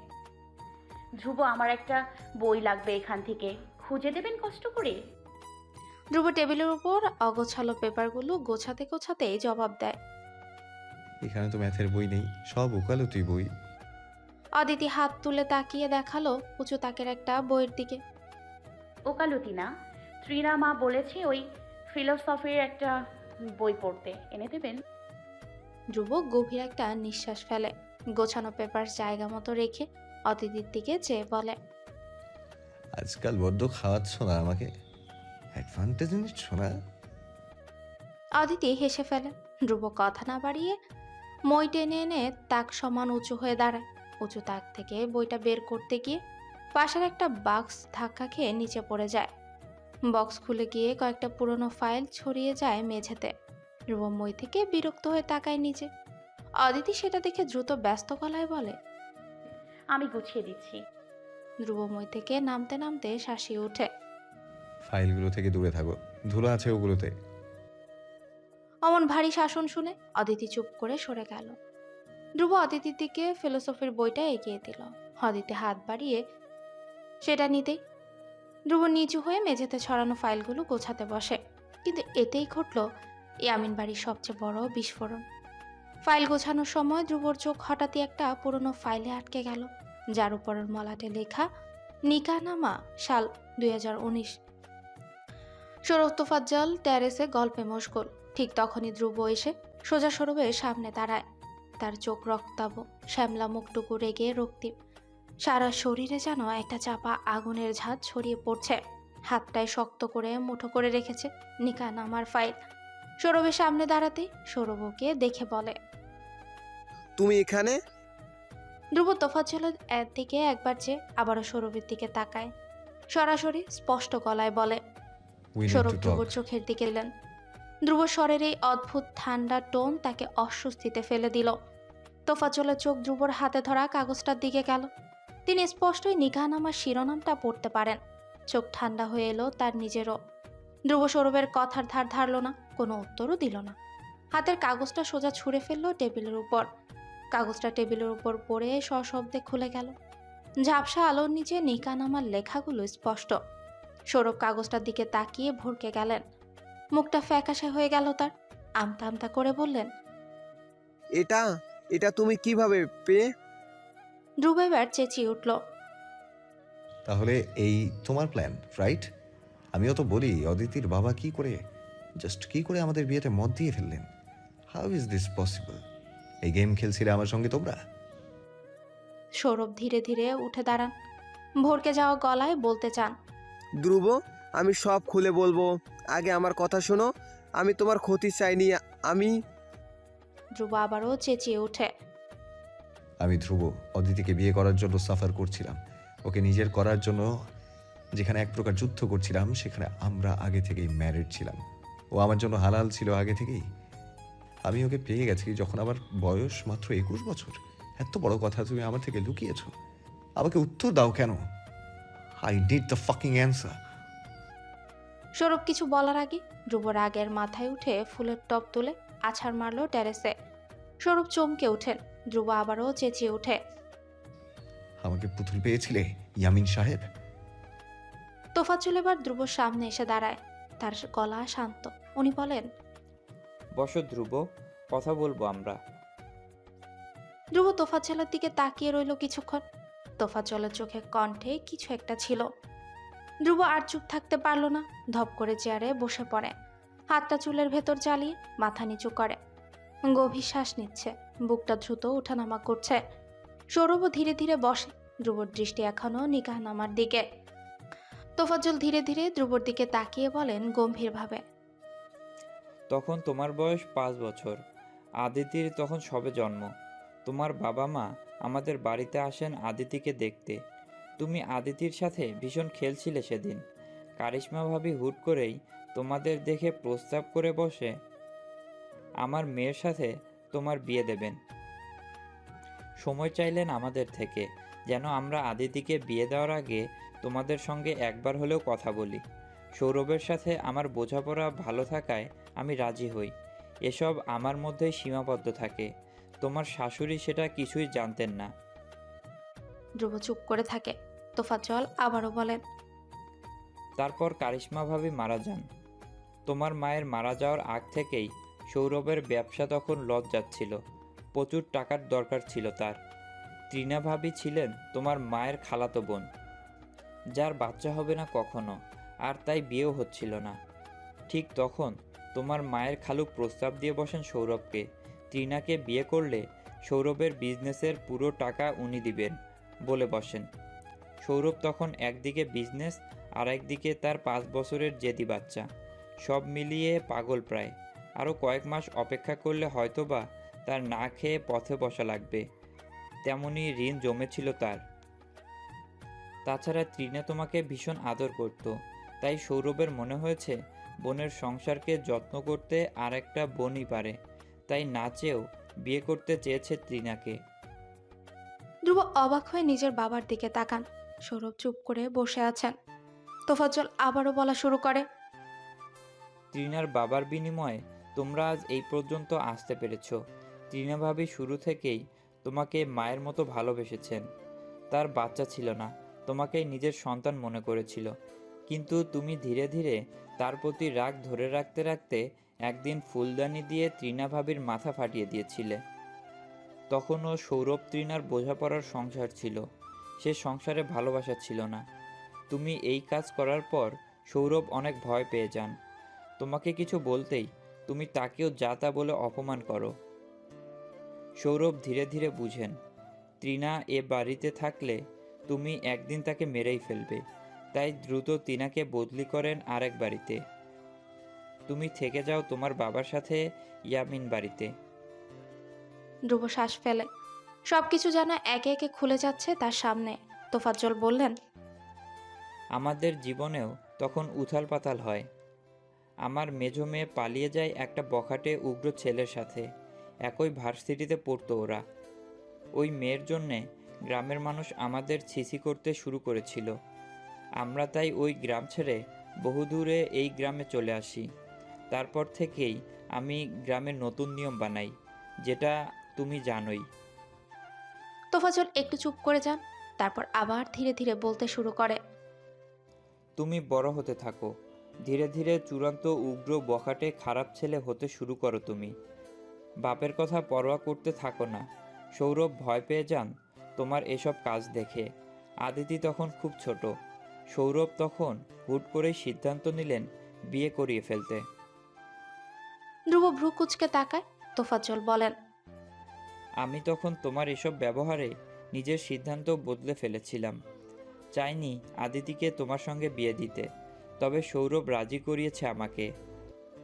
ধ্রুব আমার একটা বই লাগবে এখান থেকে, খুঁজে দেবেন কষ্ট করে? ধ্রুব টেবিলের উপর অগোছালো পেপারগুলো গোছাতে গোছাতেই জবাব দেয়, এখানে তো ম্যাথের বই নেই, সব ওকালতি বই। অদিতি হাত তুলে তাকিয়ে দেখালো উঁচু তাকের একটা বইয়ের দিকে। ওকালতি না, ত্রিনা মা বলেছে ওই ফিলোসফির একটা বই পড়তে, এনে দেবেন? ধ্রুব গভীর একটা নিঃশ্বাস ফেলে, গোছানো পেপার জায়গা মতো রেখে অদিতির দিকে চেয়ে বলে, আজকাল বড্ড খাওয়াচ্ছ না আমাকে, অ্যাডভান্টেজ নিচ্ছ না? অদিতি হেসে ফেলে। ধ্রুব কথা না বাড়িয়ে মই টেনে এনে তাক সমান উঁচু হয়ে দাঁড়ায়। উঁচু তাক থেকে বইটা বের করতে গিয়ে পাশের একটা বাক্স ধাক্কা খেয়ে নিচে পড়ে যায়। বক্স খুলে গিয়ে কয়েকটা পুরনো ফাইল ছড়িয়ে যায় মেঝেতে। ধ্রুব মই থেকে বিরক্ত হয়ে তাকায় নিচে। অদিতি সেটা দেখে দ্রুত ব্যস্ত গলায় বলে, আমি গুছিয়ে দিচ্ছি। ধ্রুব মই থেকে নামতে নামতে শাসিয়ে ওঠে। ফাইলগুলো থেকে দূরে থাকো, ধুলো আছে ওগুলোতে। অমন ভারী শাসন শুনে অদিতি চুপ করে সরে গেল। ধ্রুব অদিতির দিকে ফিলোসফির বইটা এগিয়ে দিল। অদিতি হাত বাড়িয়ে সেটা নিতেই ধ্রুব নিচু হয়ে মেঝেতে ছড়ানো ফাইলগুলো গোছাতে বসে। কিন্তু এতেই ঘটল ইয়ামিন বাড়ির সবচেয়ে বড় বিস্ফোরণ। ফাইল গোছানোর সময় ধ্রুবর চোখ হঠাৎই একটা পুরনো ফাইলে আটকে গেল, যার উপরের মলাটে লেখা নিকাহনামা, সাল 2019। সৌরভ তোফাজ্জল টেরেসে গল্পে মশগুল। ঠিক তখনই ধ্রুব এসে সোজা সৌরভের সামনে দাঁড়ায়। তার চোখ রক্তাভ, শ্যামলা মুখটুকু রেগে রক্তিম, সারা শরীরে যেন একটা চাপা আগুনের ঝাঁজ ছড়িয়ে পড়ছে। হাতটায় শক্ত করে মুঠো করে রেখেছে নিকাহনামার ফাইল। সৌরভের সামনে দাঁড়াতেই সৌরভ ওকে দেখে বলে, তুমি এখানে? ধ্রুব তোফাজ্জলের দিকে একবার চেয়ে আবারও সৌরভের দিকে তাকায়। সরাসরি স্পষ্ট গলায় বলে। We need Sourav to ধ্রুবর talk. চোখের দিকে এলেন। ধ্রুব স্বরের এই অদ্ভুত ঠান্ডা টোন তাকে অস্বস্তিতে ফেলে দিল। তোফাজ্জলের চোখ ধ্রুবর হাতে ধরা কাগজটার দিকে গেল। তিনি স্পষ্টই নিকাহনামার শিরোনামটা পড়তে পারেন। চোখ ঠান্ডা হয়ে এলো তার নিজেরও। ধ্রুব সৌরভের কথার ধার ধারল না, কোনো উত্তরও দিল না। হাতের কাগজটা সোজা ছুঁড়ে ফেললো টেবিলের উপর। কাগজটা টেবিলের উপর পড়ে সশব্দে খুলে গেল। ঝাপসা আলোর নিচে নিকাহনামার লেখাগুলো স্পষ্ট। সৌরভ কাগজটার দিকে তাকিয়ে ভরকে গেলেন। মুখটা ফ্যাকাশে হয়ে গেল তার। আমতা আমতা করে বললেন, এটা এটা তুমি কিভাবে পেয়ে? ধ্রুব এবার চেঁচিয়ে উঠল। তাহলে এই তোমার প্ল্যান, রাইট? আমিও তো বলি অদিতির বাবা কি করে আমাদের বিয়েতে মত দিয়ে ফেললেন। How is this possible? এই গেম খেলছিলে আমার সঙ্গে তোমরা? সৌরভ ধীরে ধীরে উঠে দাঁড়ান। ভরকে যাওয়া গলায় বলতে চান, ধ্রুব, আমি সব খুলে বলবো, আগে আমার কথা শোনো। আমি তোমার ক্ষতি চাইনি। আমি ধ্রুব আবারও চেঁচিয়ে ওঠে। আমি ধ্রুব অদিতিকে বিয়ে করার জন্য সাফার করছিলাম, ওকে নিজের করার জন্য। যেখানে এক প্রকার যুদ্ধ করছিলাম, সেখানে আমরা আগে থেকেই ম্যারিড ছিলাম। ও আমার জন্য হালাল ছিল আগে থেকেই। আমি ওকে পেয়ে গেছি যখন আমার বয়স মাত্র 21 বছর। এত বড় কথা তুমি আমার থেকে লুকিয়েছ। আমাকে উত্তর দাও কেন? I need the fucking answer. Sourav কিছু বলার আগে ধ্রুব রাগের মাথায় উঠে ফুলের টপ তুলে আছাড় মারল টেরেসে। সৌরভ চমকে ওঠেন। ধ্রুব আবারও চেঁচিয়ে ওঠে। আমাকে পুতুল পেয়েছিলে ইয়ামিন সাহেব? তোফাজ্জল এবার ধ্রুবর সামনে এসে দাঁড়ায়। তার গলা শান্ত। উনি বলেন, বসো ধ্রুব, কথা বলবো আমরা। ধ্রুব তোফাজ্জলের দিকে তাকিয়ে রইল কিছুক্ষণ। তোফাজ্জলের চোখে কণ্ঠে কিছু একটা ছিল। ধ্রুব আর চুপ থাকতে পারল না। ধপ করে চেয়ারে বসে পড়ে। হাতটা চুলের ভেতর চালিয়ে মাথা নিচু করে। গভীর শ্বাস নিচ্ছে। বুকটা দ্রুত ওঠানামা করছে। সৌরভও ধীরে ধীরে বসে। ধ্রুবর দৃষ্টি এখনো নিকাহনামার দিকে। তোফাজ্জল ধীরে ধীরে ধ্রুবর দিকে তাকিয়ে বলেন গম্ভীরভাবে, তখন তোমার বয়স 5 বছর। আদিতির তখন সবে জন্ম। তোমার বাবা মা আমাদের বাড়িতে আসেন আদিতিকে দেখতে। তুমি আদিতির সাথে ভীষণ খেলছিলে সেদিন। কারিশমা ভাবি হুট করেই তোমাদের দেখে প্রস্তাব করে বসে আমার মেয়ের সাথে তোমার বিয়ে দেবেন। সময় চাইলেন আমাদের থেকে, যেন আমরা আদিতিকে বিয়ে দেওয়ার আগে তোমাদের সঙ্গে একবার হলেও কথা বলি। সৌরভের সাথে আমার বোঝাপড়া ভালো থাকায় আমি রাজি হই। এসব আমার মধ্যেই সীমাবদ্ধ থাকে। তোমার শাশুড়ি সেটা কিছুই জানতেন না। ধ্রুব চুপ করে থাকে। তোফাজ্জল আবারও বলেন, তারপর কারিশমা ভাবি মারা যান। তোমার মায়ের মারা যাওয়ার আগ থেকেই সৌরভের ব্যবসা তখন লস যাচ্ছিল। প্রচুর টাকার দরকার ছিল তার। ত্রিনা ভাবি ছিলেন তোমার মায়ের খালাতো বোন, যার বাচ্চা হবে না কখনো, আর তাই বিয়েও হচ্ছিল না। ঠিক তখন তোমার মায়ের খালু প্রস্তাব দিয়ে বসেন সৌরভকে। ত্রিনাকে বিয়ে করলে সৌরভের বিজনেসের পুরো টাকা উনি দিবেন বলে বসেন। সৌরভ তখন একদিকে বিজনেস আর একদিকে তার 5 বছরের জেদি বাচ্চা, সব মিলিয়ে পাগল প্রায়। আরও কয়েক মাস অপেক্ষা করলে হয়তোবা তার না খেয়ে পথে বসা লাগবে, তেমনই ঋণ জমেছিল তার। তাছাড়া ত্রিনা তোমাকে ভীষণ আদর করত, তাই সৌরভের মনে হয়েছে বোনের সংসারকে যত্ন করতে আর একটা বোনই পারে, তাই না চেয়েও বিয়ে করতে চেয়েছে ত্রিনাকে। ধ্রুব অবাক হয়ে নিজের বাবার দিকে তাকান। সৌরভ চুপ করে বসে আছেন। তোফাজ্জল আবারও বলা শুরু করে। ত্রিনার বাবার বিনিময়ে তোমরা আজ এই পর্যন্ত আসতে পেরেছ। ত্রিনা ভাবি শুরু থেকেই তোমাকে মায়ের মতো ভালোবেসেছেন। তার বাচ্চা ছিল না, তোমাকেই নিজের সন্তান মনে করেছিল, কিন্তু তুমি ধীরে ধীরে তার প্রতি রাগ ধরে রাখতে রাখতে একদিন ফুলদানি দিয়ে ত্রিনা ভাবির মাথা ফাটিয়ে দিয়েছিলে। তখনও সৌরভ ত্রিনার বোঝাপড়ার সংসার ছিল, সে সংসারে ভালোবাসা ছিল না। তুমি এই কাজ করার পর সৌরভ অনেক ভয় পেয়ে যান। তোমাকে কিছু বলতেই তুমি তাকেও যা তা বলে অপমান করো। সৌরভ ধীরে ধীরে বুঝেন ত্রিনা এ বাড়িতে থাকলে তুমি একদিন তাকে মেরেই ফেলবে, তাই দ্রুত ত্রিনাকে বদলি করেন আরেক বাড়িতে। তুমি থেকে যাও তোমার বাবার সাথে ইয়ামিন বাড়িতে। ধ্রুব শ্বাস ফেলে। সবকিছু যেন একে একে খুলে যাচ্ছে তার সামনে। তোফাজ্জল বললেন, আমাদের জীবনেও তখন উথাল পাতাল হয়। আমার মেজো মেয়ে পালিয়ে যায় একটা বখাটে উগ্র ছেলের সাথে, একই ভার্সিটিতে পড়তো ওরা। ওই মেয়ের জন্যে গ্রামের মানুষ আমাদের ছিছি করতে শুরু করেছিল। আমরা তাই ওই গ্রাম ছেড়ে বহুদূরে এই গ্রামে চলে আসি। তারপর থেকেই আমি গ্রামের নতুন নিয়ম বানাই, যেটা তুমি জানোই। তোফাজ্জল একটু চুপ করে যান, তারপর আবার ধীরে ধীরে বলতে শুরু করে। তুমি বড় হতে থাকো, ধীরে ধীরে চূড়ান্ত উগ্র বখাটে খারাপ ছেলে হতে শুরু করো তুমি। বাপের কথা পরোয়া করতে থাকো না। সৌরভ ভয় পেয়ে যান তোমার এসব কাজ দেখে। আদিতি তখন খুব ছোট। সৌরভ তখন হুট করেই সিদ্ধান্ত নিলেন বিয়ে করিয়ে ফেলতে। ধ্রুব ভ্রু কুচকে তাকায়। তোফাজ্জল বলেন, আমি তখন তোমার এসব ব্যবহারে নিজের সিদ্ধান্ত বদলে ফেলেছিলাম। চাইনি আদিতিকে তোমার সঙ্গে বিয়ে দিতে, তবে সৌরভ রাজি করিয়েছে আমাকে।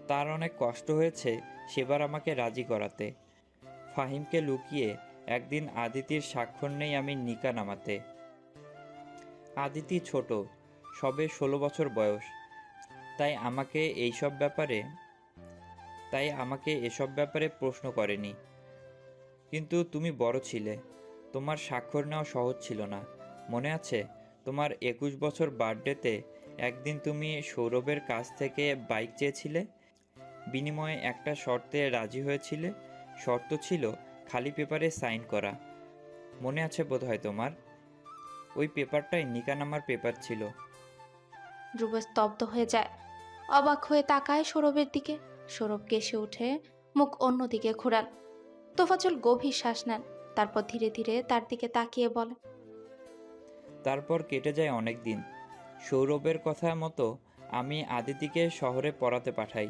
তার অনেক কষ্ট হয়েছে সেবার আমাকে রাজি করাতে। ফাহিমকে লুকিয়ে একদিন আদিতির স্বাক্ষর নেই আমি নিকা নামাতে। আদিতি ছোট, সবে 16 বছর বয়স, তাই আমাকে এসব ব্যাপারে প্রশ্ন করেনি। কিন্তু তুমি বড় ছিলে, তোমার স্বাক্ষর নেওয়া সহজ ছিল না। মনে আছে তোমার 21 বছর বার্থডেতে একদিন তুমি সৌরভের কাছ থেকে বাইক চেয়েছিলে, বিনিময়ে একটা শর্তে রাজি হয়েছিলে। শর্ত ছিল খালি পেপারে সাইন করা। মনে আছে বোধহয় তোমার? ওই পেপারটাই নিকানামার পেপার ছিল। ধ্রুব স্তব্ধ হয়ে যায়। অবাক হয়ে তাকায় সৌরভের দিকে। সৌরভ কেসে উঠে মুখ অন্যদিকে ঘোরান। তোফাজ্জল গভীর শ্বাস নেন, তারপর ধীরে ধীরে তার দিকে তাকিয়ে বলে, তারপর কেটে যায় অনেক দিন। সৌরভের কথা মতো আমি আদিতিকে শহরে পড়াতে পাঠাই।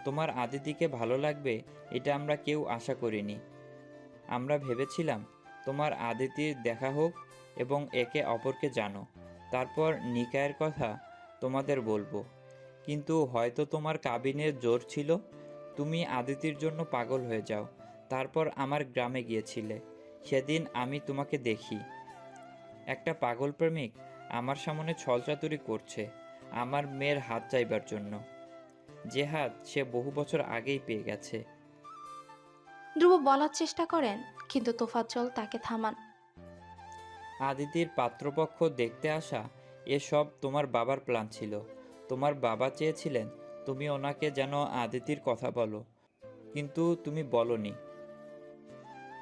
তোমার আদিতিকে ভালো লাগবে এটা আমরা কেউ আশা করিনি। আমরা ভেবেছিলাম তোমার আদিতির দেখা হোক এবং একে অপরকে জানো, তারপর নিকায়ের কথা তোমাদের বলবো। কিন্তু হয়তো তোমার কাবিনের জোর ছিল, তুমি আদিতির জন্য পাগল হয়ে যাও। তারপর আমার গ্রামে গিয়েছিলে। সেদিন আমি তোমাকে দেখি, একটা পাগল প্রেমিক আমার সামনে ছলচাতুরি করছে আমার মেয়ের হাত চাইবার জন্য, যে হাত সে বহু বছর আগেই পেয়ে গেছে। ধ্রুব বলার চেষ্টা করেন, কিন্তু তোফাজ্জল তাকে থামান। আদিতির পাত্রপক্ষ দেখতে আসা এসব তোমার বাবার প্ল্যান ছিল। তোমার বাবা চেয়েছিলেন তুমি ওনাকে যেন আদিতির কথা বলো, কিন্তু তুমি বলনি।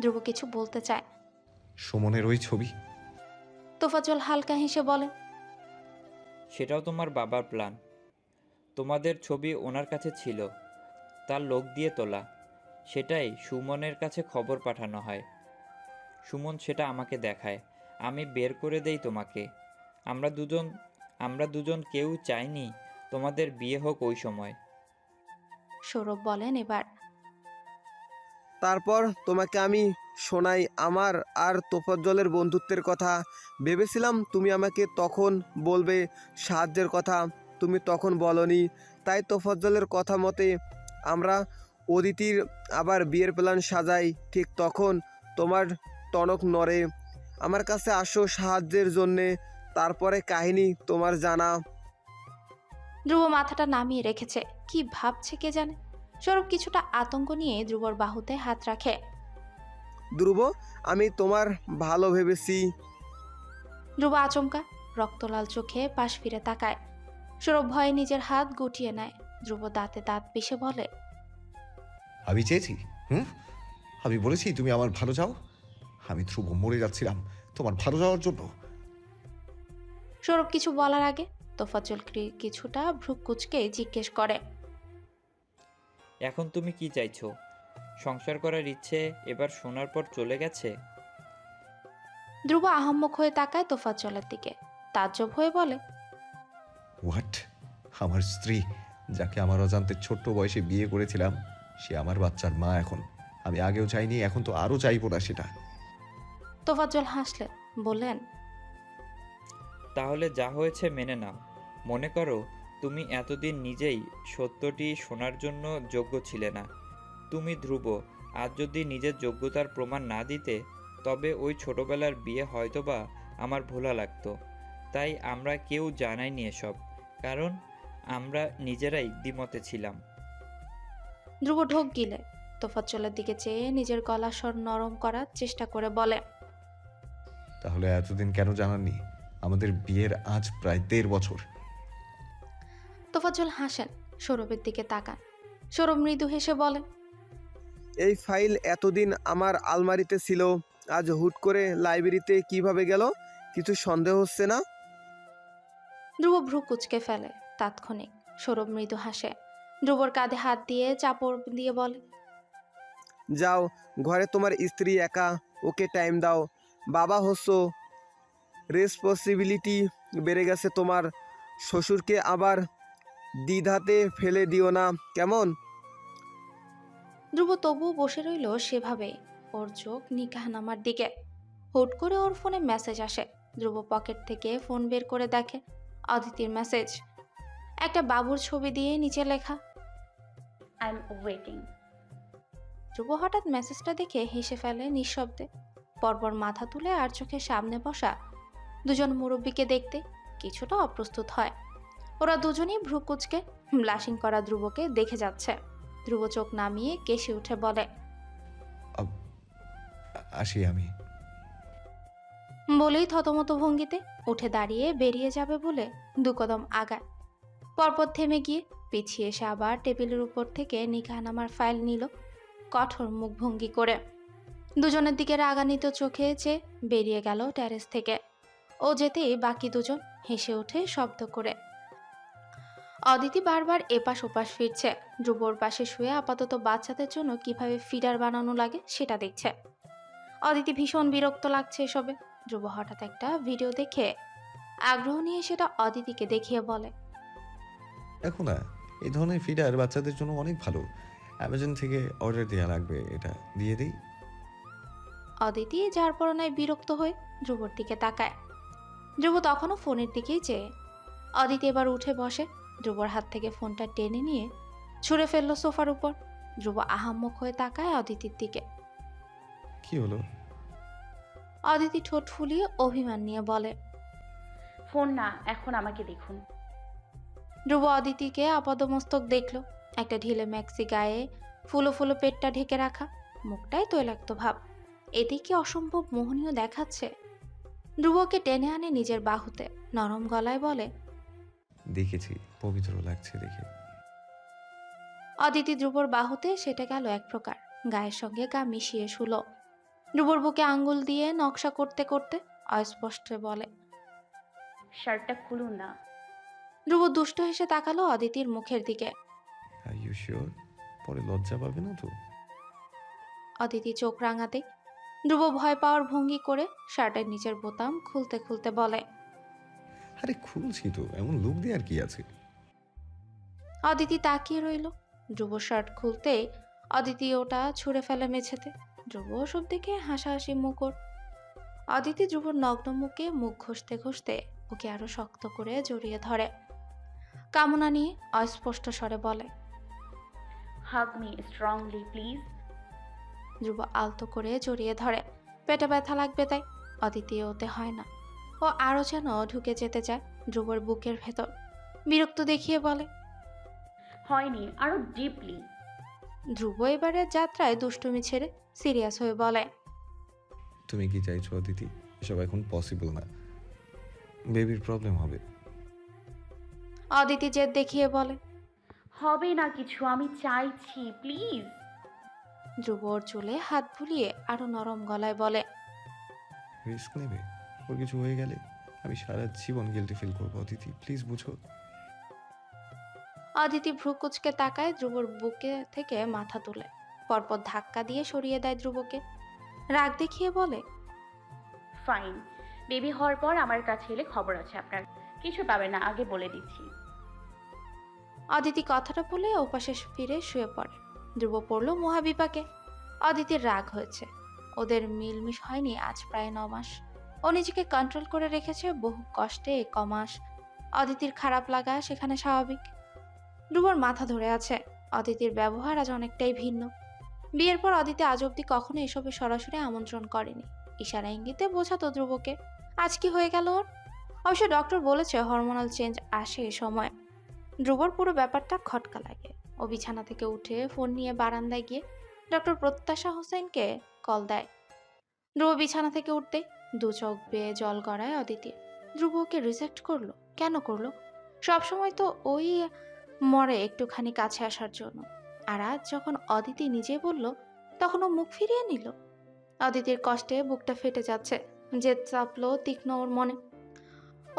ধ্রুব কিছু বলতে চায়। সুমনের ওই ছবি? তোফাজ্জল হালকা হেসে বলে, সেটাও তোমার বাবার প্ল্যান। তোমাদের ছবি ওনার কাছে ছিল, তার লোক দিয়ে তোলা। সেটাই সুমনের কাছে খবর পাঠানো হয়। সুমন সেটা আমাকে দেখায়, আমি বের করে দেই তোমাকে। আমরা দুজন কেউ চাইনি তোমাদের বিয়ে হোক ওই সময়। সৌরভ বলেন এবার, তারপর তোমাকে আমি শোনাই আমার আর তোফাজ্জলের বন্ধুত্বের কথা। ভেবেছিলাম তুমি আমাকে তখন বলবে সাহায্যের কথা, তুমি তখন বলনি। তাই তোফাজ্জলের কথা মতে আমরা অদিতির আবার বিয়ের প্ল্যান সাজাই। ঠিক তখন তোমার টনক নড়ে, আমার কাছে আসো সাহায্যের জন্যে। তারপরে কাহিনী তোমার জানা। ধ্রুব মাথাটা নামিয়ে রেখেছে, কি ভাবছে কে জানে। সৌরভ কিছুটা আতঙ্ক নিয়ে ধ্রুবর বাহুতে হাত রাখে। ধ্রুব, আমি তোমার ভালো ভেবেছি। ধ্রুব আচমকা রক্তলাল চোখে পাশ ফিরে তাকায়। সৌরভ ভয়ে নিজের হাত গুটিয়ে নেয়। ধ্রুব দাঁতে দাঁত পিষে বলে, আমি চেয়েছি? আমি বলেছি তুমি আমার ভালো চাও? আমি ধ্রুব মরে যাচ্ছিলাম তোমার ভালো যাওয়ার জন্য। সৌরভ কিছু বলার আগে তোফাজ্জল কিছুটা ভ্রু কুচকে জিজ্ঞেস করে, এখন তুমি কি চাইছো? সংসার করার ইচ্ছে এবার শোনার পর চলে গেছে? ধ্রুব আহাম্মক হয়ে তাকায় তোফাজ্জলের দিকে, তাজ্জব হয়ে বলে, হোয়াট? আমার স্ত্রী, যাকে আমার অজান্তে ছোট্ট বয়সে বিয়ে করেছিলাম, সে আমার বাচ্চার মা এখন। আমি আগেও চাইনি, এখন তো আরও চাইবো না সেটা। তোফাজ্জল হাসলেন, বললেন, তাহলে যা হয়েছে মেনে নাও। মনে করো তুমি এতদিন নিজেই সত্যটি শোনার জন্য যোগ্য ছিলে না। তুমি ধ্রুব, আজ যদি নিজের যোগ্যতার প্রমাণ না দিতে, তবে ওই ছোটবেলার বিয়ে হয়তোবা আমার ভোলা লাগতো। তাই আমরা কেউ জানাইনি এসব, কারণ আমরা নিজেরাই দ্বিমতে ছিলাম। ধ্রুব ঢোক গিলে তোফাজ্জলের দিকে চেয়ে নিজের গলা স্বর নরম করার চেষ্টা করে বলে, তাহলে এতদিন কেন জানাননি? আমাদের বিয়ের আজ প্রায় 1.5 বছর। তোফাজ্জল হাসেন, সৌরভের দিকে তাকান। সৌরভ মৃদু হেসে বলে, এই ফাইল এতদিন আমার আলমারিতে ছিল, আজ হুট করে লাইব্রেরিতে কিভাবে গেল? কিছু সন্দেহ হচ্ছে না? ধ্রুব ভ্রু কুচকে ফেলে তাৎক্ষণিক। সৌরভ মৃদু হাসে, ধ্রুবর কাঁধে হাত দিয়ে চাপড় দিয়ে বলে, যাও, ঘরে তোমার স্ত্রী একা, ওকে টাইম দাও। বাবা হচ্ছ, রেসপন্সিবিলিটি বেড়ে গেছে তোমার। শ্বশুরকে আবার দ্বিধাতে ফেলে দিও না, কেমন? ধ্রুব তবুও বসে রইল সেভাবেই, ওর চোখ নিকাহনামার দিকে। হুট করে ওর ফোনে মেসেজ আসে। ধ্রুব পকেট থেকে ফোন বের করে দেখে অদিতির মেসেজ। একটা বাবুর ছবি দিয়ে নিচে লেখা, আই এম ওয়েটিং। ধ্রুব হঠাৎ মেসেজটা দেখে হেসে ফেলে নিঃশব্দে। পরপর মাথা তুলে আর চোখের সামনে বসা দুজন মুরব্বীকে দেখতে কিছুটা অপ্রস্তুত হয়। ওরা দুজনেই ভ্রু কুচকে ব্লাশিং করা ধ্রুবকে দেখে যাচ্ছে। ধ্রুব চোখ নামিয়ে কেশে উঠে বলে, আসি আমি। বলেই থতমত ভঙ্গিতে উঠে দাঁড়িয়ে বেরিয়ে যাবে বলে 2 কদম আগায়। পরপর থেমে গিয়ে পিছিয়ে এসে আবার টেবিলের উপর থেকে নিকাহনামার ফাইল নিল কঠোর মুখভঙ্গি করে। দুজনের দিকে রাগান্বিত চোখে চেয়ে বেরিয়ে গেল ট্যারেস থেকে। ও যেতেই বাকি দুজন হেসে ওঠে শব্দ করে। অদিতি বারবার এপাশ ওপাশ ফিরছে। ধ্রুবর পাশে শুয়ে আপাতত বাচ্চাদের জন্য কিভাবে ফিডার বানানো লাগে সেটা দেখছে। অদিতি ভীষণ বিরক্ত লাগছে এসবে। ধ্রুব হঠাৎ একটা ভিডিও দেখে আগ্রহ নিয়ে সেটা অদিতিকে দেখিয়ে বলে, দেখো না, এই ধরনের ফিডার বাচ্চাদের জন্য অনেক ভালো। অ্যামাজন থেকে অর্ডার দেওয়া লাগবে, এটা দিয়ে দিই। অদিতি যার পরনায় বিরক্ত হয়ে ধ্রুবর দিকে তাকায়। ধ্রুব তখনও ফোনের দিকেই চেয়ে। অদিতি এবার উঠে বসে, ধ্রুবর হাত থেকে ফোনটা টেনে নিয়ে ছুঁড়ে ফেললো সোফার উপর। ধ্রুব আহাম্মক হয়ে তাকায় অদিতির দিকে। কি হলো? অদিতি ঠোঁট ফুলিয়ে অভিমান নিয়ে বলে, ফোন না, এখন আমাকে দেখুন। ধ্রুব অদিতিকে আপাদমস্তক দেখল। একটা ঢিলে ম্যাক্সি গায়ে ফুলো ফুলো পেটটা ঢেকে রাখা, মুখটাই তৈলাক্ত ভাব। এতে কি অসম্ভব মোহনীয় দেখাচ্ছে। ধ্রুবকে টেনে আনে নিজের বাহুতে, নরম গলায় বলে, দেখেছি, পবিত্র লাগছে দেখে। অদিতি ধ্রুবর বাহুতে সেটা গেল এক প্রকার, গায়ের সঙ্গে গা মিশিয়ে শুল। ধ্রুবর বুকে আঙ্গুল দিয়ে নকশা করতে করতে অস্পষ্ট বলে, শার্টটা খুলুন না। ধ্রুব দুষ্ট হেসে তাকালো অদিতির মুখের দিকে। Are you sure? পরে লজ্জা পাবে না তো? অদিতি চোখ রাঙাতে ধ্রুব ভয় পাওয়ার ভঙ্গি করে শার্টের নিচের বোতাম খুলতে খুলতে বলে, আরে খুলছি তো, এমন লুক দেওয়ার কি আছে? অদিতি তাকিয়ে রইল। ধ্রুব শার্ট খুলতে অদিতি ওটা ছুঁড়ে ফেলে মেঝেতে। ধ্রুব ওসব দেখে হাসাহাসি মুখর। অদিতি ধ্রুবর নগ্ন মুখে মুখ ঘষতে ঘষতে ওকে আরো শক্ত করে জড়িয়ে ধরে। কামনা নিয়ে অস্পষ্ট স্বরে বলে, হাগ মি স্ট্রংলি প্লিজ। ধ্রুব আলতো করে জড়িয়ে ধরে। পেটে ব্যথা লাগবে তাই। অদিতি ওতে হয় না। ও আরো যেন ঢুকে যেতে চায় ধ্রুবর বুকের ভেতর। বিরক্ত দেখিয়ে বলে। হয়নি, আরো ডিপলি। ধ্রুব এবারের যাত্রায় দুষ্টুমি ছেড়ে সিরিয়াস হয়ে বলে, তুমি কি চাইছো অদিতি? এসব এখন পসিবল না, বেবির প্রবলেম হবে। অদিতি জেদ দেখিয়ে বলে। হবে না কিছু, আমি চাইছি প্লিজ। ধ্রুব ওর চুলে হাত বুলিয়ে আরো নরম গলায় বলে, রিস্ক নেবে? ওর কিছু হয়ে গেলে আমি সারা জীবন গিল্টি ফিল করবো। অদিতি প্লিজ বুঝো। অদিতি ভ্রু কুচকে তাকায় ধ্রুবর বুকে থেকে মাথা তুলে। পরপর ধাক্কা দিয়ে সরিয়ে দেয় ধ্রুবকে। রাগ দেখিয়ে বলে, ফাইন, বেবি হওয়ার পর আমার কাছে এলে খবর আছে আপনার। কিছু পাবেন না, আগে বলে দিচ্ছি। অদিতি কথাটা বলে ওপাশে ফিরে শুয়ে পড়ে। ধ্রুব পড়ল মহাবিপাকে। অদিতির রাগ হয়েছে। ওদের মিলমিশ হয়নি আজ প্রায় 9 মাস। ও নিজেকে কন্ট্রোল করে রেখেছে বহু কষ্টে 1 মাস। অদিতির খারাপ লাগা সেখানে স্বাভাবিক। ধ্রুবর মাথা ধরে আছে। অদিতির ব্যবহার আজ অনেকটাই ভিন্ন। বিয়ের পর অদিতি আজ অব্দি কখনো এসবে সরাসরি আমন্ত্রণ করেনি। ইশারা ইঙ্গিতে বোঝাতো ধ্রুবকে। আজ কি হয়ে গেল ওর? অবশ্য ডক্টর বলেছে হরমোনাল চেঞ্জ আসে এ সময়। ধ্রুবর পুরো ব্যাপারটা খটকা লাগে। ও বিছানা থেকে উঠে ফোন নিয়ে বারান্দায় গিয়ে ডক্টর প্রত্যাশা হোসেনকে কল দেয়। ধ্রুব বিছানা থেকে উঠতে 2 চোখ বেয়ে জল গড়ায় অদিতি। ধ্রুব ওকে রিজেক্ট করলো? কেন করলো? সবসময় তো ওই মরে একটুখানি কাছে আসার জন্য। আর আজ যখন অদিতি নিজে বলল, তখন ও মুখ ফিরিয়ে নিল। অদিতির কষ্টে বুকটা ফেটে যাচ্ছে। জেদ চাপলো তীক্ষ্ণ ওর মনে।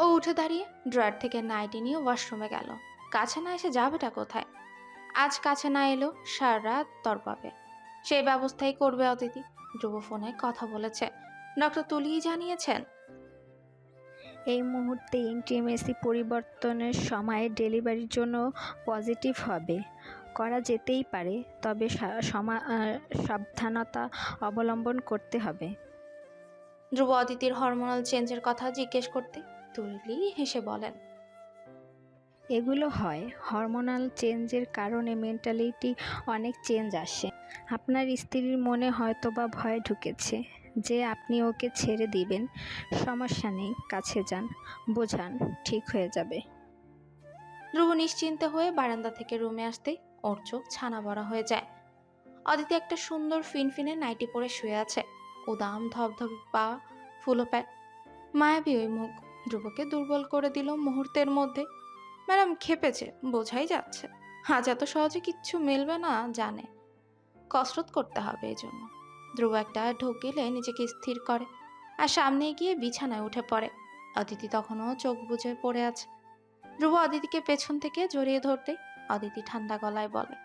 ও উঠে দাঁড়িয়ে ড্রয়ার থেকে নাইটি নিয়ে ওয়াশরুমে গেল। কাছে না এসে যাবেটা কোথায়? আজ কাছে না এলেও সারা রাত তরপাবে। সেই ব্যবস্থাই করবে অদিতি। ধ্রুব ফোনে কথা বলেছে। ডক্টর তুলিই জানিয়েছেন, এই মুহূর্তে ইন্টিমেসি পরিবর্তনের সময় ডেলিভারির জন্য পজিটিভ হবে। করা যেতেই পারে, তবে সাবধানতা অবলম্বন করতে হবে। ধ্রুব অদিতির হরমোনাল চেঞ্জের কথা জিজ্ঞেস করতে তুলি হেসে বলেন, এগুলো হয় হরমোনাল চেঞ্জের কারণে মেন্টালিটি অনেক চেঞ্জ আসে। আপনার স্ত্রীর মনে হয়তোবা ভয় ঢুকেছে যে আপনি ওকে ছেড়ে দিবেন। সমস্যা নেই, কাছে যান, বোঝান, ঠিক হয়ে যাবে। ধ্রুব নিশ্চিন্তে হয়ে বারান্দা থেকে রুমে আসতেই ওর চোখ ছানা বড়া হয়ে যায়। অদিতি একটা সুন্দর ফিনফিনে নাইটি পরে শুয়ে আছে। উদাম ধবধবে পা, ফুলো প্যাট, মায়াবী ওই মুখ ধ্রুবকে দুর্বল করে দিল মুহূর্তের মধ্যে। ম্যাডাম খেপেছে, বোঝাই যাচ্ছে। আজ এত সহজে কিচ্ছু মিলবে না জানে। কসরত করতে হবে এজন্য। ধ্রুব একটা ঢোক গেলে নিজেকে স্থির করে আর সামনে গিয়ে বিছানায় উঠে পড়ে। অদিতি তখনও চোখ বুজে পড়ে আছে। ধ্রুব অদিতিকে পেছন থেকে জড়িয়ে ধরতে অদিতি ঠান্ডা গলায় বলে,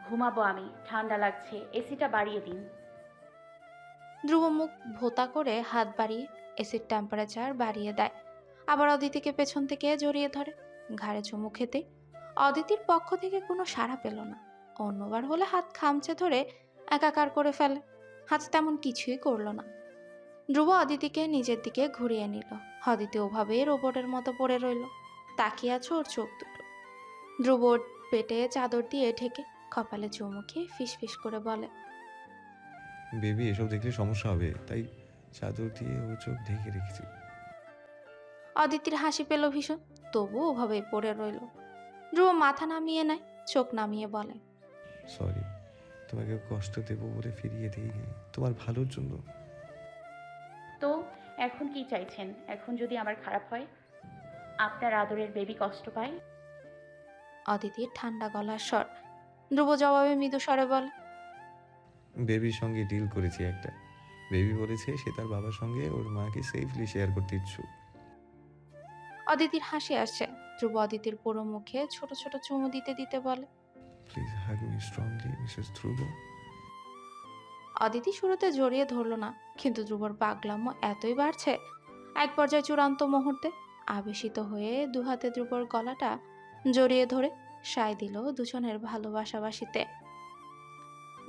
ঘুমাবো আমি, ঠান্ডা লাগছে, এসিটা বাড়িয়ে দিন। ধ্রুব মুখ ভোতা করে হাত বাড়িয়ে এসির টেম্পারেচার বাড়িয়ে দেয়। আবার অদিতিকে পেছন থেকে জড়িয়ে ধরে। ঘাড়ে চুমু খেতে অদিতির পক্ষ থেকে কোনো সাড়া পেল না। অন্যবার হলে হাত খামচে ধরে একাকার করে ফেলে। হাত তেমন কিছুই করলো না। ধ্রুব অদিতিকে নিজের দিকে ঘুরিয়ে নিল। অদিতি ওভাবেই রোবটের মতো পড়ে রইল। তাকিয়ে আছে ওর চোখ দুটো। ধ্রুব ওর পেটে চাদর দিয়ে ঢেকে কপালে চুমু খেয়ে ফিস ফিস করে বলে, বেবি এসব দেখলে সমস্যা হবে, তাই চাদর দিয়ে ওর চোখ ঢেকে রেখেছি। অদিতির হাসি পেল ভীষণ, তবু ওভাবেই পড়ে রইল। ধ্রুব মাথা নামিয়ে নেয়, চোখ নামিয়ে বলে, সরি, তোমাকে কষ্ট দেবো বলে ফিরিয়ে দিইনি, তোমার ভালোর জন্য। তো এখন কি চাইছেন? এখন যদি আমার খারাপ হয়, আপনার আদরের বেবি কষ্ট পায়? অদিতির ঠান্ডা গলার স্বর। ধ্রুব জবাবে মৃদু স্বরে বলে, বেবির সঙ্গে ডিল করেছি একটা। বেবি বলেছে সে তার বাবার সঙ্গে ওর মাকে সেফলি শেয়ার করতে ইচ্ছুক। অদিতির হাসি আসছে। ধ্রুব অদিতির পুরো মুখে ছোট ছোট চুমু দিতে দিতে বলে, please hug me strongly Mrs Dhruv. Aditi শুরুতে জড়িয়ে ধরলো না, কিন্তু ধ্রুবর পাগলামো এতই বাড়ছে এক পর্যায়ে চূড়ান্ত মুহূর্তে আবেশিত হয়ে দুহাতে ধ্রুবর গলাটা জড়িয়ে ধরে সায় দিল দুজনের ভালোবাসাবাসিতে।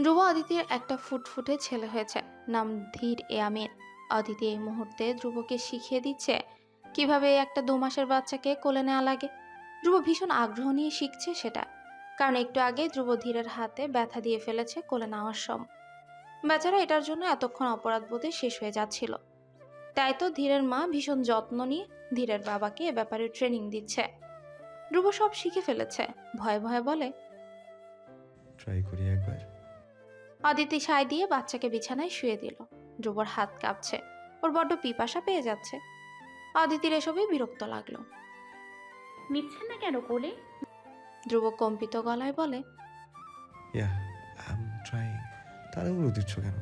ধ্রুব অদিতির একটা ফুটফুটে ছেলে হয়েছে, নাম ধীর ইয়ামিন। অদিতি এই মুহূর্তে ধ্রুবকে শিখিয়ে দিচ্ছে কিভাবে একটা 2 মাসের বাচ্চাকে কোলে নেওয়া লাগে। ধ্রুব ভীষণ আগ্রহ নিয়ে শিখছে সেটা, কারণ একটু আগে ধ্রুব ধীরের হাতে ব্যথা দিয়ে ফেলেছে কোলে নেওয়ার সময়। বেচারা এটার জন্য এতক্ষণ অপরাধ বোধে শেষ হয়ে যাচ্ছিল। তাই তো ধীরের মা ভীষণ যত্ন নিয়ে ধীরের বাবাকে এ ব্যাপারে ট্রেনিং দিচ্ছে। ধ্রুব সব শিখে ফেলেছে, ভয়ে ভয়ে বলে। ট্রাই করি একবার। অদিতি সায় দিয়ে বাচ্চাকে বিছানায় শুয়ে দিল। ধ্রুবর হাত কাঁপছে, ওর বড্ড পিপাসা পেয়ে যাচ্ছে। অদিতির এসবে বিরক্ত লাগলো। নিচ্ছেন না কেন কোলে? ধ্রুব কম্পিত গলায় বলে। ইয়া, আই এম ট্রাইং। তাড়াহুড়ো দিচ্ছ কেন?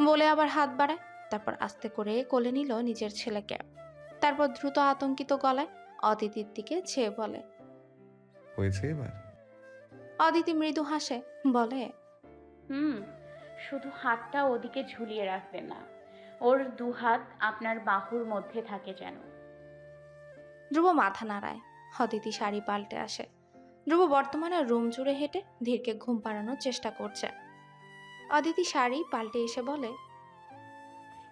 বলে আবার হাত বাড়ায়, তারপর আস্তে করে কোলে নিল নিজের ছেলেকে। তারপর দ্রুত আতঙ্কিত গলায় অদিতির দিকে চেয়ে বলে। হয়েছে এবার? অদিতি মৃদু হাসে, বলে। শুধু হাতটা ওদিকে ঝুলিয়ে রাখবেন না, ওর 2 হাত আপনার বাহুর মধ্যে থাকে যেন। ধ্রুব মাথা নাড়ায়। অদিতি শাড়ি পাল্টে আসে। ধ্রুব বর্তমানে রুম জুড়ে হেঁটে ধীরকে ঘুম পাড়ানোর চেষ্টা করছে। অদিতি শাড়ি পাল্টে এসে বলে।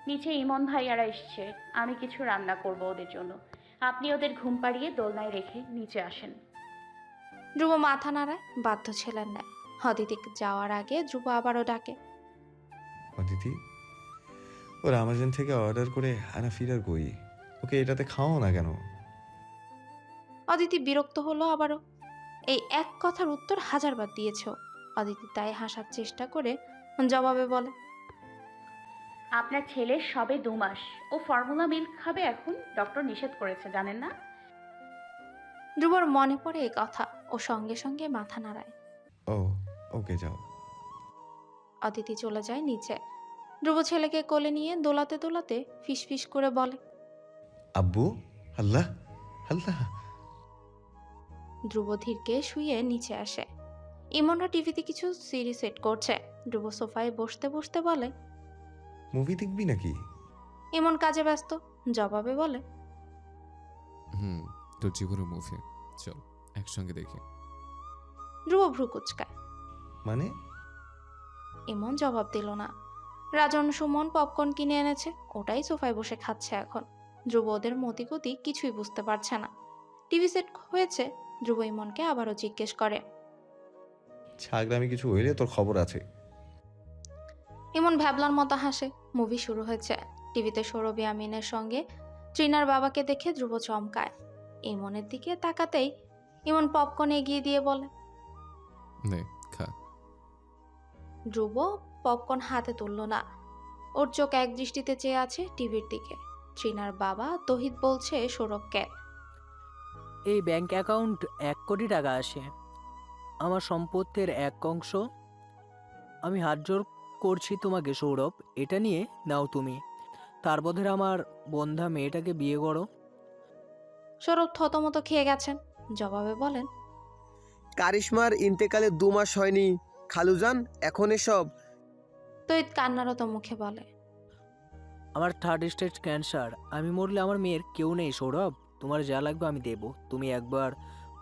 নিচে ইমন ভাইয়ারা এসছে, আমি কিছু রান্না করব ওদের জন্য। আপনি ওদের ঘুম পাড়িয়ে দোলনায় রেখে নিচে আসেন। ধ্রুব মাথা নাড়ায়, বাধ্য ছেলের ন্যায়। অদিতি যাওয়ার আগে ধ্রুব আবারও ডাকে। অদিতি, ওর আমাজন থেকে অর্ডার করে আনা ফিরার কই? ওকে এটাতে খাও না কেন? অদিতি বিরক্ত হলো আবারও। এই এক কথার উত্তর 1000বার দিয়েছ। অদিতি তাই হাসার চেষ্টা করে জবাবে বলে। আপনার ছেলে সবে 2 মাস, ও ফর্মুলা মিল্ক খাবে এখন, ডক্টর নিষেধ করেছে জানেন না? ধ্রুবর মনে পড়ে এই কথা, ও সঙ্গে সঙ্গে মাথা নাড়ায়। ও, ওকে যাও। অদিতি চলে যায় নিচে। ধ্রুব ছেলেকে কোলে নিয়ে দোলাতে দোলাতে ফিসফিস করে বলে। আব্বু, আল্লাহ আল্লাহ। ধ্রুব ধীরকে শুয়ে নিচে আসে। ইমনরা টিভিতে কিছু সিরিজ সেট করছে। ধ্রুব সোফায় বসতে বসতে বলে। মুভি দেখবি নাকি? ইমন কাজে ব্যস্ত, জবাবে বলে। তোর জীবনের মুভি, চল একসঙ্গে দেখি। ধ্রুব ভ্রু কুচকায়। মানে? ইমন জবাব দিল না। রাজন সুমন পপকর্ন কিনে এনেছে, ওটাই সোফায় বসে খাচ্ছে এখন। ধ্রুব ওদের মতিগতি কিছুই বুঝতে পারছে না। টিভি সেট হয়েছে। ধ্রুব ইমনকে আবারও জিজ্ঞেস করে। ছাগরামি কিছু হইলে তোর খবর আছে। ইমন ভ্যাবলার মতো হাসে। মুভি শুরু হয়েছে। টিভিতে সৌরভ ইয়ামিনের সঙ্গে ট্রিনার বাবাকে দেখে ধ্রুব চমকায়। ইমনের দিকে তাকাতেই ইমন পপকর্ন এগিয়ে দিয়ে বলে। নে খা। ধ্রুব পপকর্ন হাতে তুলল না। ওর চোখ এক দৃষ্টিতে চেয়ে আছে টিভির দিকে। ট্রিনার বাবা তহিদ বলছে সৌরভকে। এই ব্যাংক অ্যাকাউন্ট 1 কোটি টাকা আসে, আমার সম্পত্তির 1 অংশ। আমি হাত জোর করছি তোমাকে সৌরভ, এটা নিয়ে নাও তুমি। তার বদলে আমার বন্ধা মেয়েটাকে বিয়ে করো। সৌরভ থতমত খেয়ে গেছেন, জবাবে বলেন। কারিশমার ইন্তেকালে 2 মাস হয়নি খালুজান, এখন এসব? তহিদ কান্নারত মুখে বলে। আমার 3rd স্টেজ ক্যান্সার, আমি মরলে আমার মেয়ের কেউ নেই সৌরভ। তোমার যা লাগবে আমি দেব, তুমি একবার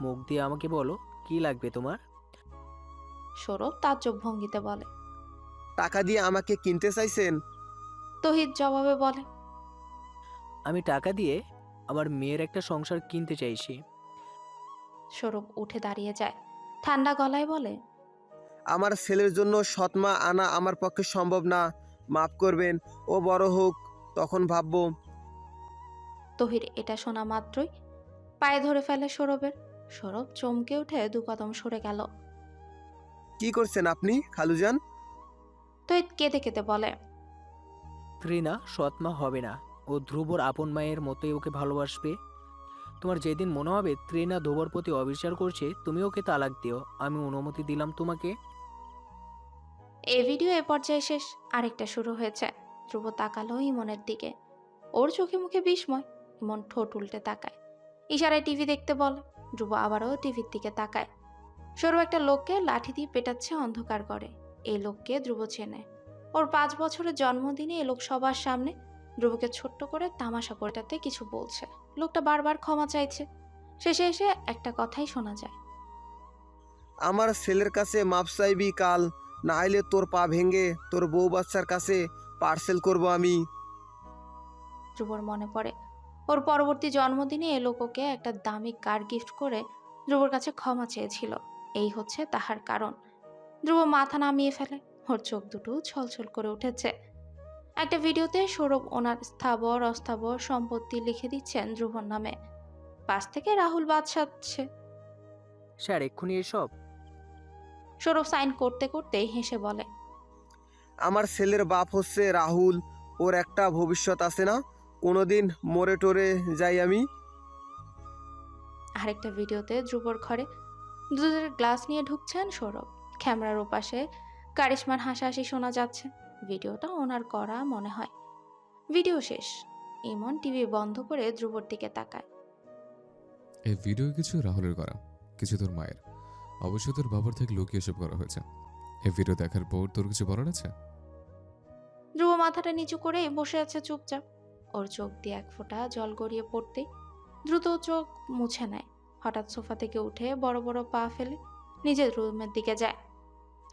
মুখ দিয়ে আমাকে বলো কি লাগবে তোমার। সৌরভ তাজ্জব ভঙ্গিতে বলে। টাকা দিয়ে আমাকে কিনতে চাইছেন? তহিদ জবাবে বলে। আমি টাকা দিয়ে আমার মেয়ের একটা সংসার কিনতে চাইছি। সৌরভ উঠে দাঁড়িয়ে যায়, ঠান্ডা গলায় বলে। আমার ছেলের জন্য সৎমা আনা আমার পক্ষে সম্ভব না, মাফ করবেন, ও বড় হোক তখন ভাববো। তহির এটা শোনা মাত্রই পায়ে ধরে ফেলে সৌরভের। সৌরভ চমকে উঠে 2 কদম সরে গেল। কি করছেন আপনি খালুজান? তহিদ কেঁদে কেঁদে বলে। ত্রিনা সৎমা হবে না, ও ধ্রুবর আপন মায়ের মতোই ওকে ভালোবাসবে। তোমার যেদিন মনে হবে ত্রিনা ধ্রুবর প্রতি অবিচার করছে, তুমি ওকে তালাক দিও, আমি অনুমতি দিলাম তোমাকে। এই ভিডিও এ পর্যায়ে শেষ। আরেকটা শুরু হয়েছে। ধ্রুব তাকালো ইমনের দিকে। ওর চোখে মুখে বিস্ময়। ইমন ঠোঁট উল্টে তাকায়, ইশারায় টিভি দেখতে বলে। ধ্রুব আবারও টিভির দিকে তাকায়। সৌরভ একটা লোককে লাঠি দিয়ে পেটাচ্ছে অন্ধকার করে। এই লোককে ধ্রুব চেনে। ওর 5 বছরের জন্মদিনে এই লোক সবার সামনে ধ্রুবকে ছোট্ট করে তামাশা করটাতে কিছু বলছে। লোকটা বারবার ক্ষমা চাইছে। শেষে এসে একটা কথাই শোনা যায়। আমার ছেলের কাছে মাপ চাইবি কাল, না হলে তোর পা ভেঙে তোর বউ বাচ্চার কাছে পার্সেল করব আমি। ধ্রুবর মনে পড়ে ওর পরবর্তী জন্মদিনে এ লোককে একটা দামি কার গিফট করে ধ্রুবর কাছে ক্ষমা চেয়েছিল। এই হচ্ছে তাহার কারণ। ধ্রুব মাথা নামিয়ে ফেলে, ওর চোখ দুটো ছলছল করে উঠেছে। একটা ভিডিওতে সৌরভ ওনার স্থাবর অস্থাবর সম্পত্তি লিখে দিচ্ছেন ধ্রুবর নামে। পাশ থেকে রাহুল বাদশাচ্ছে। স্যার এক্ষুনি এসব? সৌরভ সাইন করতে করতে হেসে বলে, আমার ছেলের বাপ হচ্ছে রাহুল, ওর একটা ভবিষ্যৎ আছে না, কোনোদিন মরে টরে যাই আমি। আরেকটা ভিডিওতে ধ্রুবর ঘরে দুধের গ্লাস নিয়ে ঢুকছেন সৌরভ। ক্যামেরার ওপাশে কারিশমার হাসাহাসি শোনা যাচ্ছে। ভিডিওটা ওনার করা মনে হয়। ভিডিও শেষ। ইমন টিভি বন্ধ করে ধ্রুবর দিকে তাকায়। এই ভিডিও কিছু রাহুলের করা, কিছু তোর মায়ের, অবশ্যই তোর বাবার থেকে লুকিয়ে এসব করা হয়েছে। এই ভিডিও দেখার পর তোর কিছু বলার আছে? ধ্রুব মাথাটা নিচু করে বসে আছে চুপচাপ। ওর চোখ দিয়ে এক ফোঁটা জল গড়িয়ে পড়তে দ্রুত চোখ মুছে নেয়। হঠাৎ সোফা থেকে উঠে বড় বড় পা ফেলে নিজের রুমের দিকে যায়।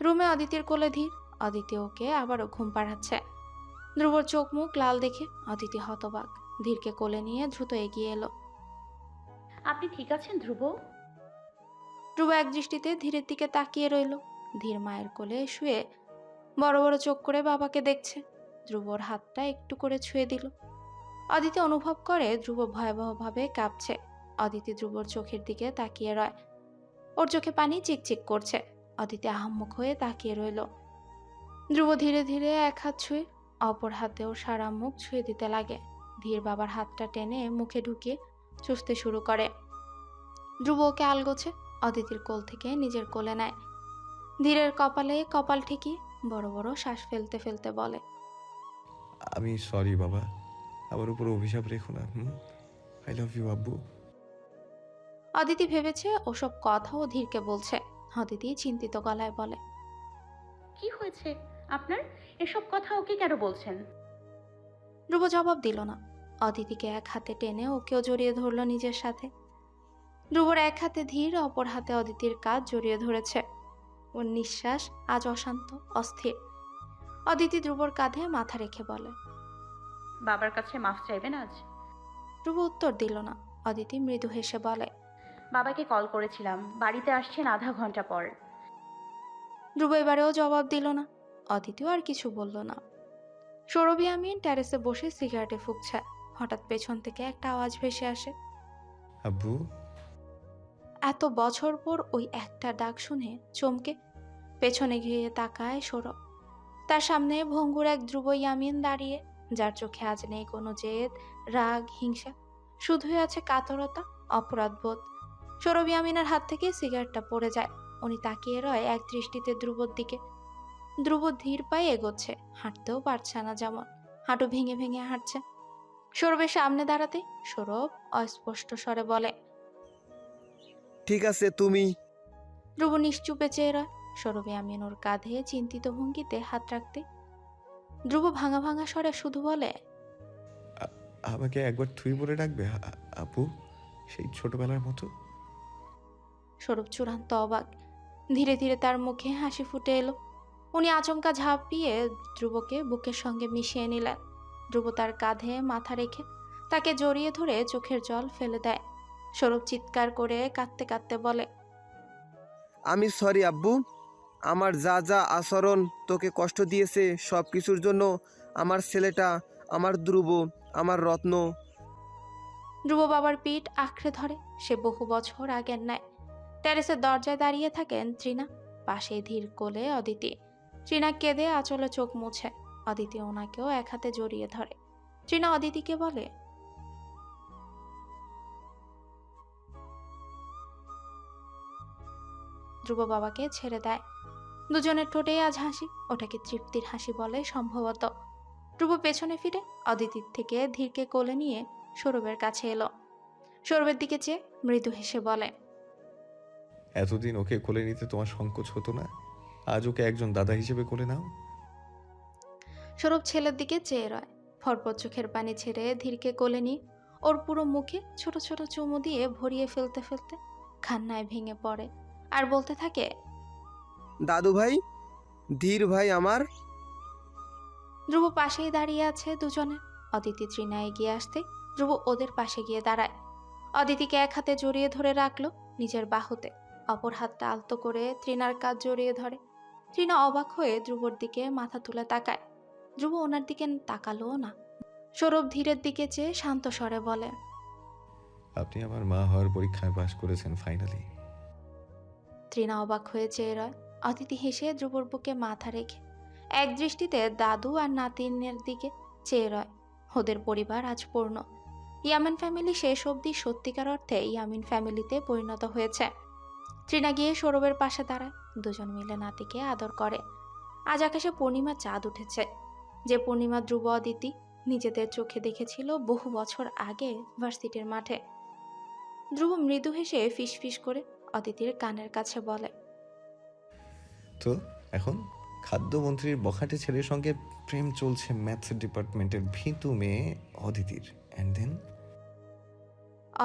রুমে অদিতির কোলে ধীর। অদিতি ওকে আবারও ঘুম পাড়াচ্ছে। ধ্রুবর চোখ মুখ লাল দেখে অদিতি হতবাক। ধীরকে কোলে নিয়ে দ্রুত এগিয়ে এলো। আপনি ঠিক আছেন ধ্রুব? ধ্রুব এক দৃষ্টিতে ধীরের দিকে তাকিয়ে রইল। ধীর মায়ের কোলে শুয়ে বড় বড় চোখ করে বাবাকে দেখছে। ধ্রুবর হাতটা একটু করে ছুঁয়ে দিল। অদিতি অনুভব করে ধ্রুব ভয়াবহভাবে কাঁপছে। অদিতি ধ্রুবর চোখের দিকে তাকিয়ে রয়। ওর চোখে পানি চিকচিক করছে। অদিতি আহাম্মক হয়ে তাকিয়ে রইল। ধ্রুব ধীরে ধীরে এক হাত ছুঁয়ে অপর হাতেও সারা মুখ ছুঁয়ে দিতে লাগে। ধীর বাবার হাতটা টেনে মুখে ঢুকিয়ে চুষতে শুরু করে। ধ্রুব ওকে আলগোছে। অদিতির কোল থেকে নিজের কোলে নেয়। ধীরের কপালে কপাল ঠেকিয়ে বড় বড় শ্বাস ফেলতে ফেলতে বলে, আমি সরি বাবা, আমার উপর অভিশাপ রেখো না। আই লাভ ইউ আব্বু। অদিতি ভেবেছে ওসব কথাও ধীরকে বলছে। অদিতি চিন্তিত গলায় বলে, কি হয়েছে আপনার? এসব কথা ওকে কেন বলছেন? ধ্রুব জবাব দিল না। অদিতিকে এক হাতে টেনে ওকেও জড়িয়ে ধরল নিজের সাথে। ধ্রুবর এক হাতে ধীর, অপর হাতে অদিতির কাঁধ জড়িয়ে ধরেছে। ওর নিঃশ্বাস আজ অশান্ত, অস্থির। অদিতি ধ্রুবর কাঁধে মাথা রেখে বলে, বাবার কাছে মাফ চাইবেন আজ? ধ্রুব উত্তর দিল না। অদিতি মৃদু হেসে বলে, বাবাকে কল করেছিলাম, বাড়িতে আসছেন আধা ঘন্টা পর। ধ্রুব এবারেও জবাব দিল না। অদিতিও আর কিছু বলল না। সৌরভী আমিন টেরেসে বসে সিগারেটে ফুঁকছে। হঠাৎ পেছন থেকে একটা আওয়াজ ভেসে আসে। আব্বু। এত বছর পর ওই একটা ডাক শুনে চমকে পেছনে গিয়ে তাকায় সৌরভ। তার সামনে ভঙ্গুর এক ধ্রুব ইয়ামিন দাঁড়িয়ে, যার চোখে আজ নেই কোনো জেদ, রাগ, হিংসা, শুধুই আছে কাতরতা, অপরাধবোধ। সৌরভ ইয়ামিনের হাত থেকে সিগারেটটা পড়ে যায়। উনি তাকিয়ে রয় এক দৃষ্টিতে ধ্রুবর দিকে। ধ্রুব ধীর পায়ে এগোচ্ছে, হাঁটতেও পারছে না যেমন, হাঁটু ভেঙে ভেঙে হাঁটছে। সৌরভের সামনে দাঁড়াতে সৌরভ অস্পষ্ট স্বরে বলে, ঠিক আছে তুমি। ধ্রুব নিশ্চুপে চেয়ে রয়। সৌরভ ইয়ামিন ওর কাঁধে চিন্তিত ভঙ্গিতে হাত রাখতে ধ্রুব ভাঙা ভাঙা স্বরে শুধু বলে, আমাকে একবার তুই বলে ডাকবে আপু, সেই ছোটবেলার মতো। সৌরভ চূড়ান্ত অবাক। ধীরে ধীরে তার মুখে হাসি ফুটে এলো। উনি আচমকা ঝাঁপিয়ে ধ্রুবকে বুকের সঙ্গে মিশিয়ে নিলেন। ধ্রুব তার কাঁধে মাথা রেখে তাকে জড়িয়ে ধরে চোখের জল ফেলে দেয়। সৌরভ চিৎকার করে কাঁদতে কাঁদতে বলে, আমি সরি আব্বু, আমার যা যা আচরণ তোকে কষ্ট দিয়েছে সব কিছুর জন্য। আমার ছেলেটা, আমার ধ্রুব, আমার রত্ন। ধ্রুব বাবার পিঠ আঁকড়ে ধরে। সে বহু বছর আগের ন্যায়। টেরেসের দরজায় দাঁড়িয়ে থাকেন তৃণা, পাশেই ধীর কোলে অদিতি। তৃণা কেঁদে আঁচলে চোখ মুছে। অদিতি ওনাকেও এক হাতে জড়িয়ে ধরে। তৃণা অদিতিকে বলে, ধ্রুব বাবাকে ছেড়ে দেয়। দুজনের ঠোঁটেই আজ হাসি। ওটাকে তৃপ্তির হাসি বলে সম্ভবত। ধ্রুব পেছনে ফিরে অদিতির থেকে ধীরকে কোলে নিয়ে সৌরভের কাছে এলো। সৌরভের দিকে চেয়ে মৃদু হেসে বলে, এতদিন ওকে কোলে নিতে তোমার সংকোচ হতো না, আজ ওকে একজন দাদা হিসেবে কোলে নাও। সৌরভ ছেলের দিকে চেয়ে রয়। ফরফর চোখের পানি ছেড়ে ধীরকে কোলে নিয়ে ওর পুরো মুখে ছোট ছোট চুমু দিয়ে ভরিয়ে ফেলতে ফেলতে কান্নায় ভেঙে পড়ে আর বলতে থাকে, দাদু ভাই, ধীর ভাই আমার। ধ্রুব পাশেই দাঁড়িয়ে আছে দুজনে। অদিতি তৃণা এগিয়ে আসতে ধ্রুব ওদের পাশে গিয়ে দাঁড়ায়। অদিতিকে এক হাতে জড়িয়ে ধরে রাখলো নিজের বাহুতে, অপর হাতটা আলতো করে তৃণার কাঁধ জড়িয়ে ধরে। তৃণা অবাক হয়ে ধ্রুবর দিকে মাথা তুলে তাকায়। ধ্রুব ওনার দিকে তাকালোও না। সৌরভ ধীরের দিকে চেয়ে শান্ত স্বরে বলে, আপনি আমার মা হওয়ার পরীক্ষায় পাশ করেছেন ফাইনালি। তৃণা অবাক হয়ে চেয়ে রয়। অদিতি হেসে ধ্রুবর বুকে মাথা রেখে এক দৃষ্টিতে দাদু আর নাতিনের দিকে চেয়ে রয়। ওদের পরিবার আজ পূর্ণ। ইয়ামিন ফ্যামিলি শেষ অবধি সত্যিকার অর্থে ইয়ামিন ফ্যামিলিতে পরিণত হয়েছে। তৃণা গিয়ে সৌরভের পাশে দাঁড়ায়। দুজন মিলে নাতিকে আদর করে। আজ আকাশে পূর্ণিমা চাঁদ উঠেছে, যে পূর্ণিমা ধ্রুব অদিতি নিজেদের চোখে দেখেছিল বহু বছর আগে ভার্সিটির মাঠে। ধ্রুব মৃদু হেসে ফিসফিস করে অদিতির কানের কাছে বলে, তো এখন খাদ্যমন্ত্রীর বখাটে ছেলের সঙ্গে প্রেম চলছে ম্যাথস ডিপার্টমেন্টের ভীতু মেয়ে অদিতির। অ্যান্ড দেন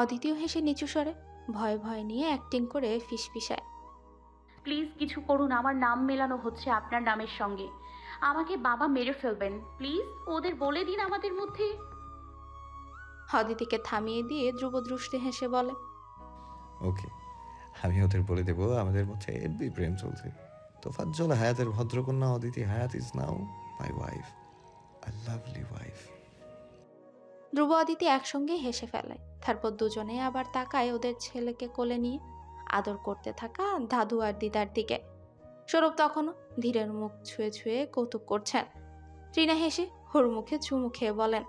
অদিতিও হেসে নিচু স্বরে ভয় ভয় নিয়ে অ্যাক্টিং করে ফিসফিসায়, প্লিজ কিছু করুন, আমার নাম মেলানো হচ্ছে আপনার নামের সঙ্গে। আমাকে বাবা মেরে ফেলবেন, প্লিজ ওদের বলে দিন আমাদের মধ্যে। অদিতিকে থামিয়ে দিয়ে ধ্রুব দৃষ্টি হেসে বলে, ওকে, আমি ওদের বলে দেবো আমাদের মধ্যে হেব্বি প্রেম চলছে। তোফাজ্জল হায়াতের ভদ্রকন্যা Aditi Hayat is now my wife, a lovely wife. Dhruv Aditi একসঙ্গে হেসে ফেলে। তারপর দুজনে আবার তাকায় ওদের ছেলেকে কোলে নিয়ে আদর করতে থাকা দাদু আর দিদার দিকে। সৌরভ তখনও ধীরের মুখ ছুঁয়ে ছুঁয়ে কৌতুক করছেন। তৃণা হেসে ওর মুখে চুমু খেয়ে বলেন,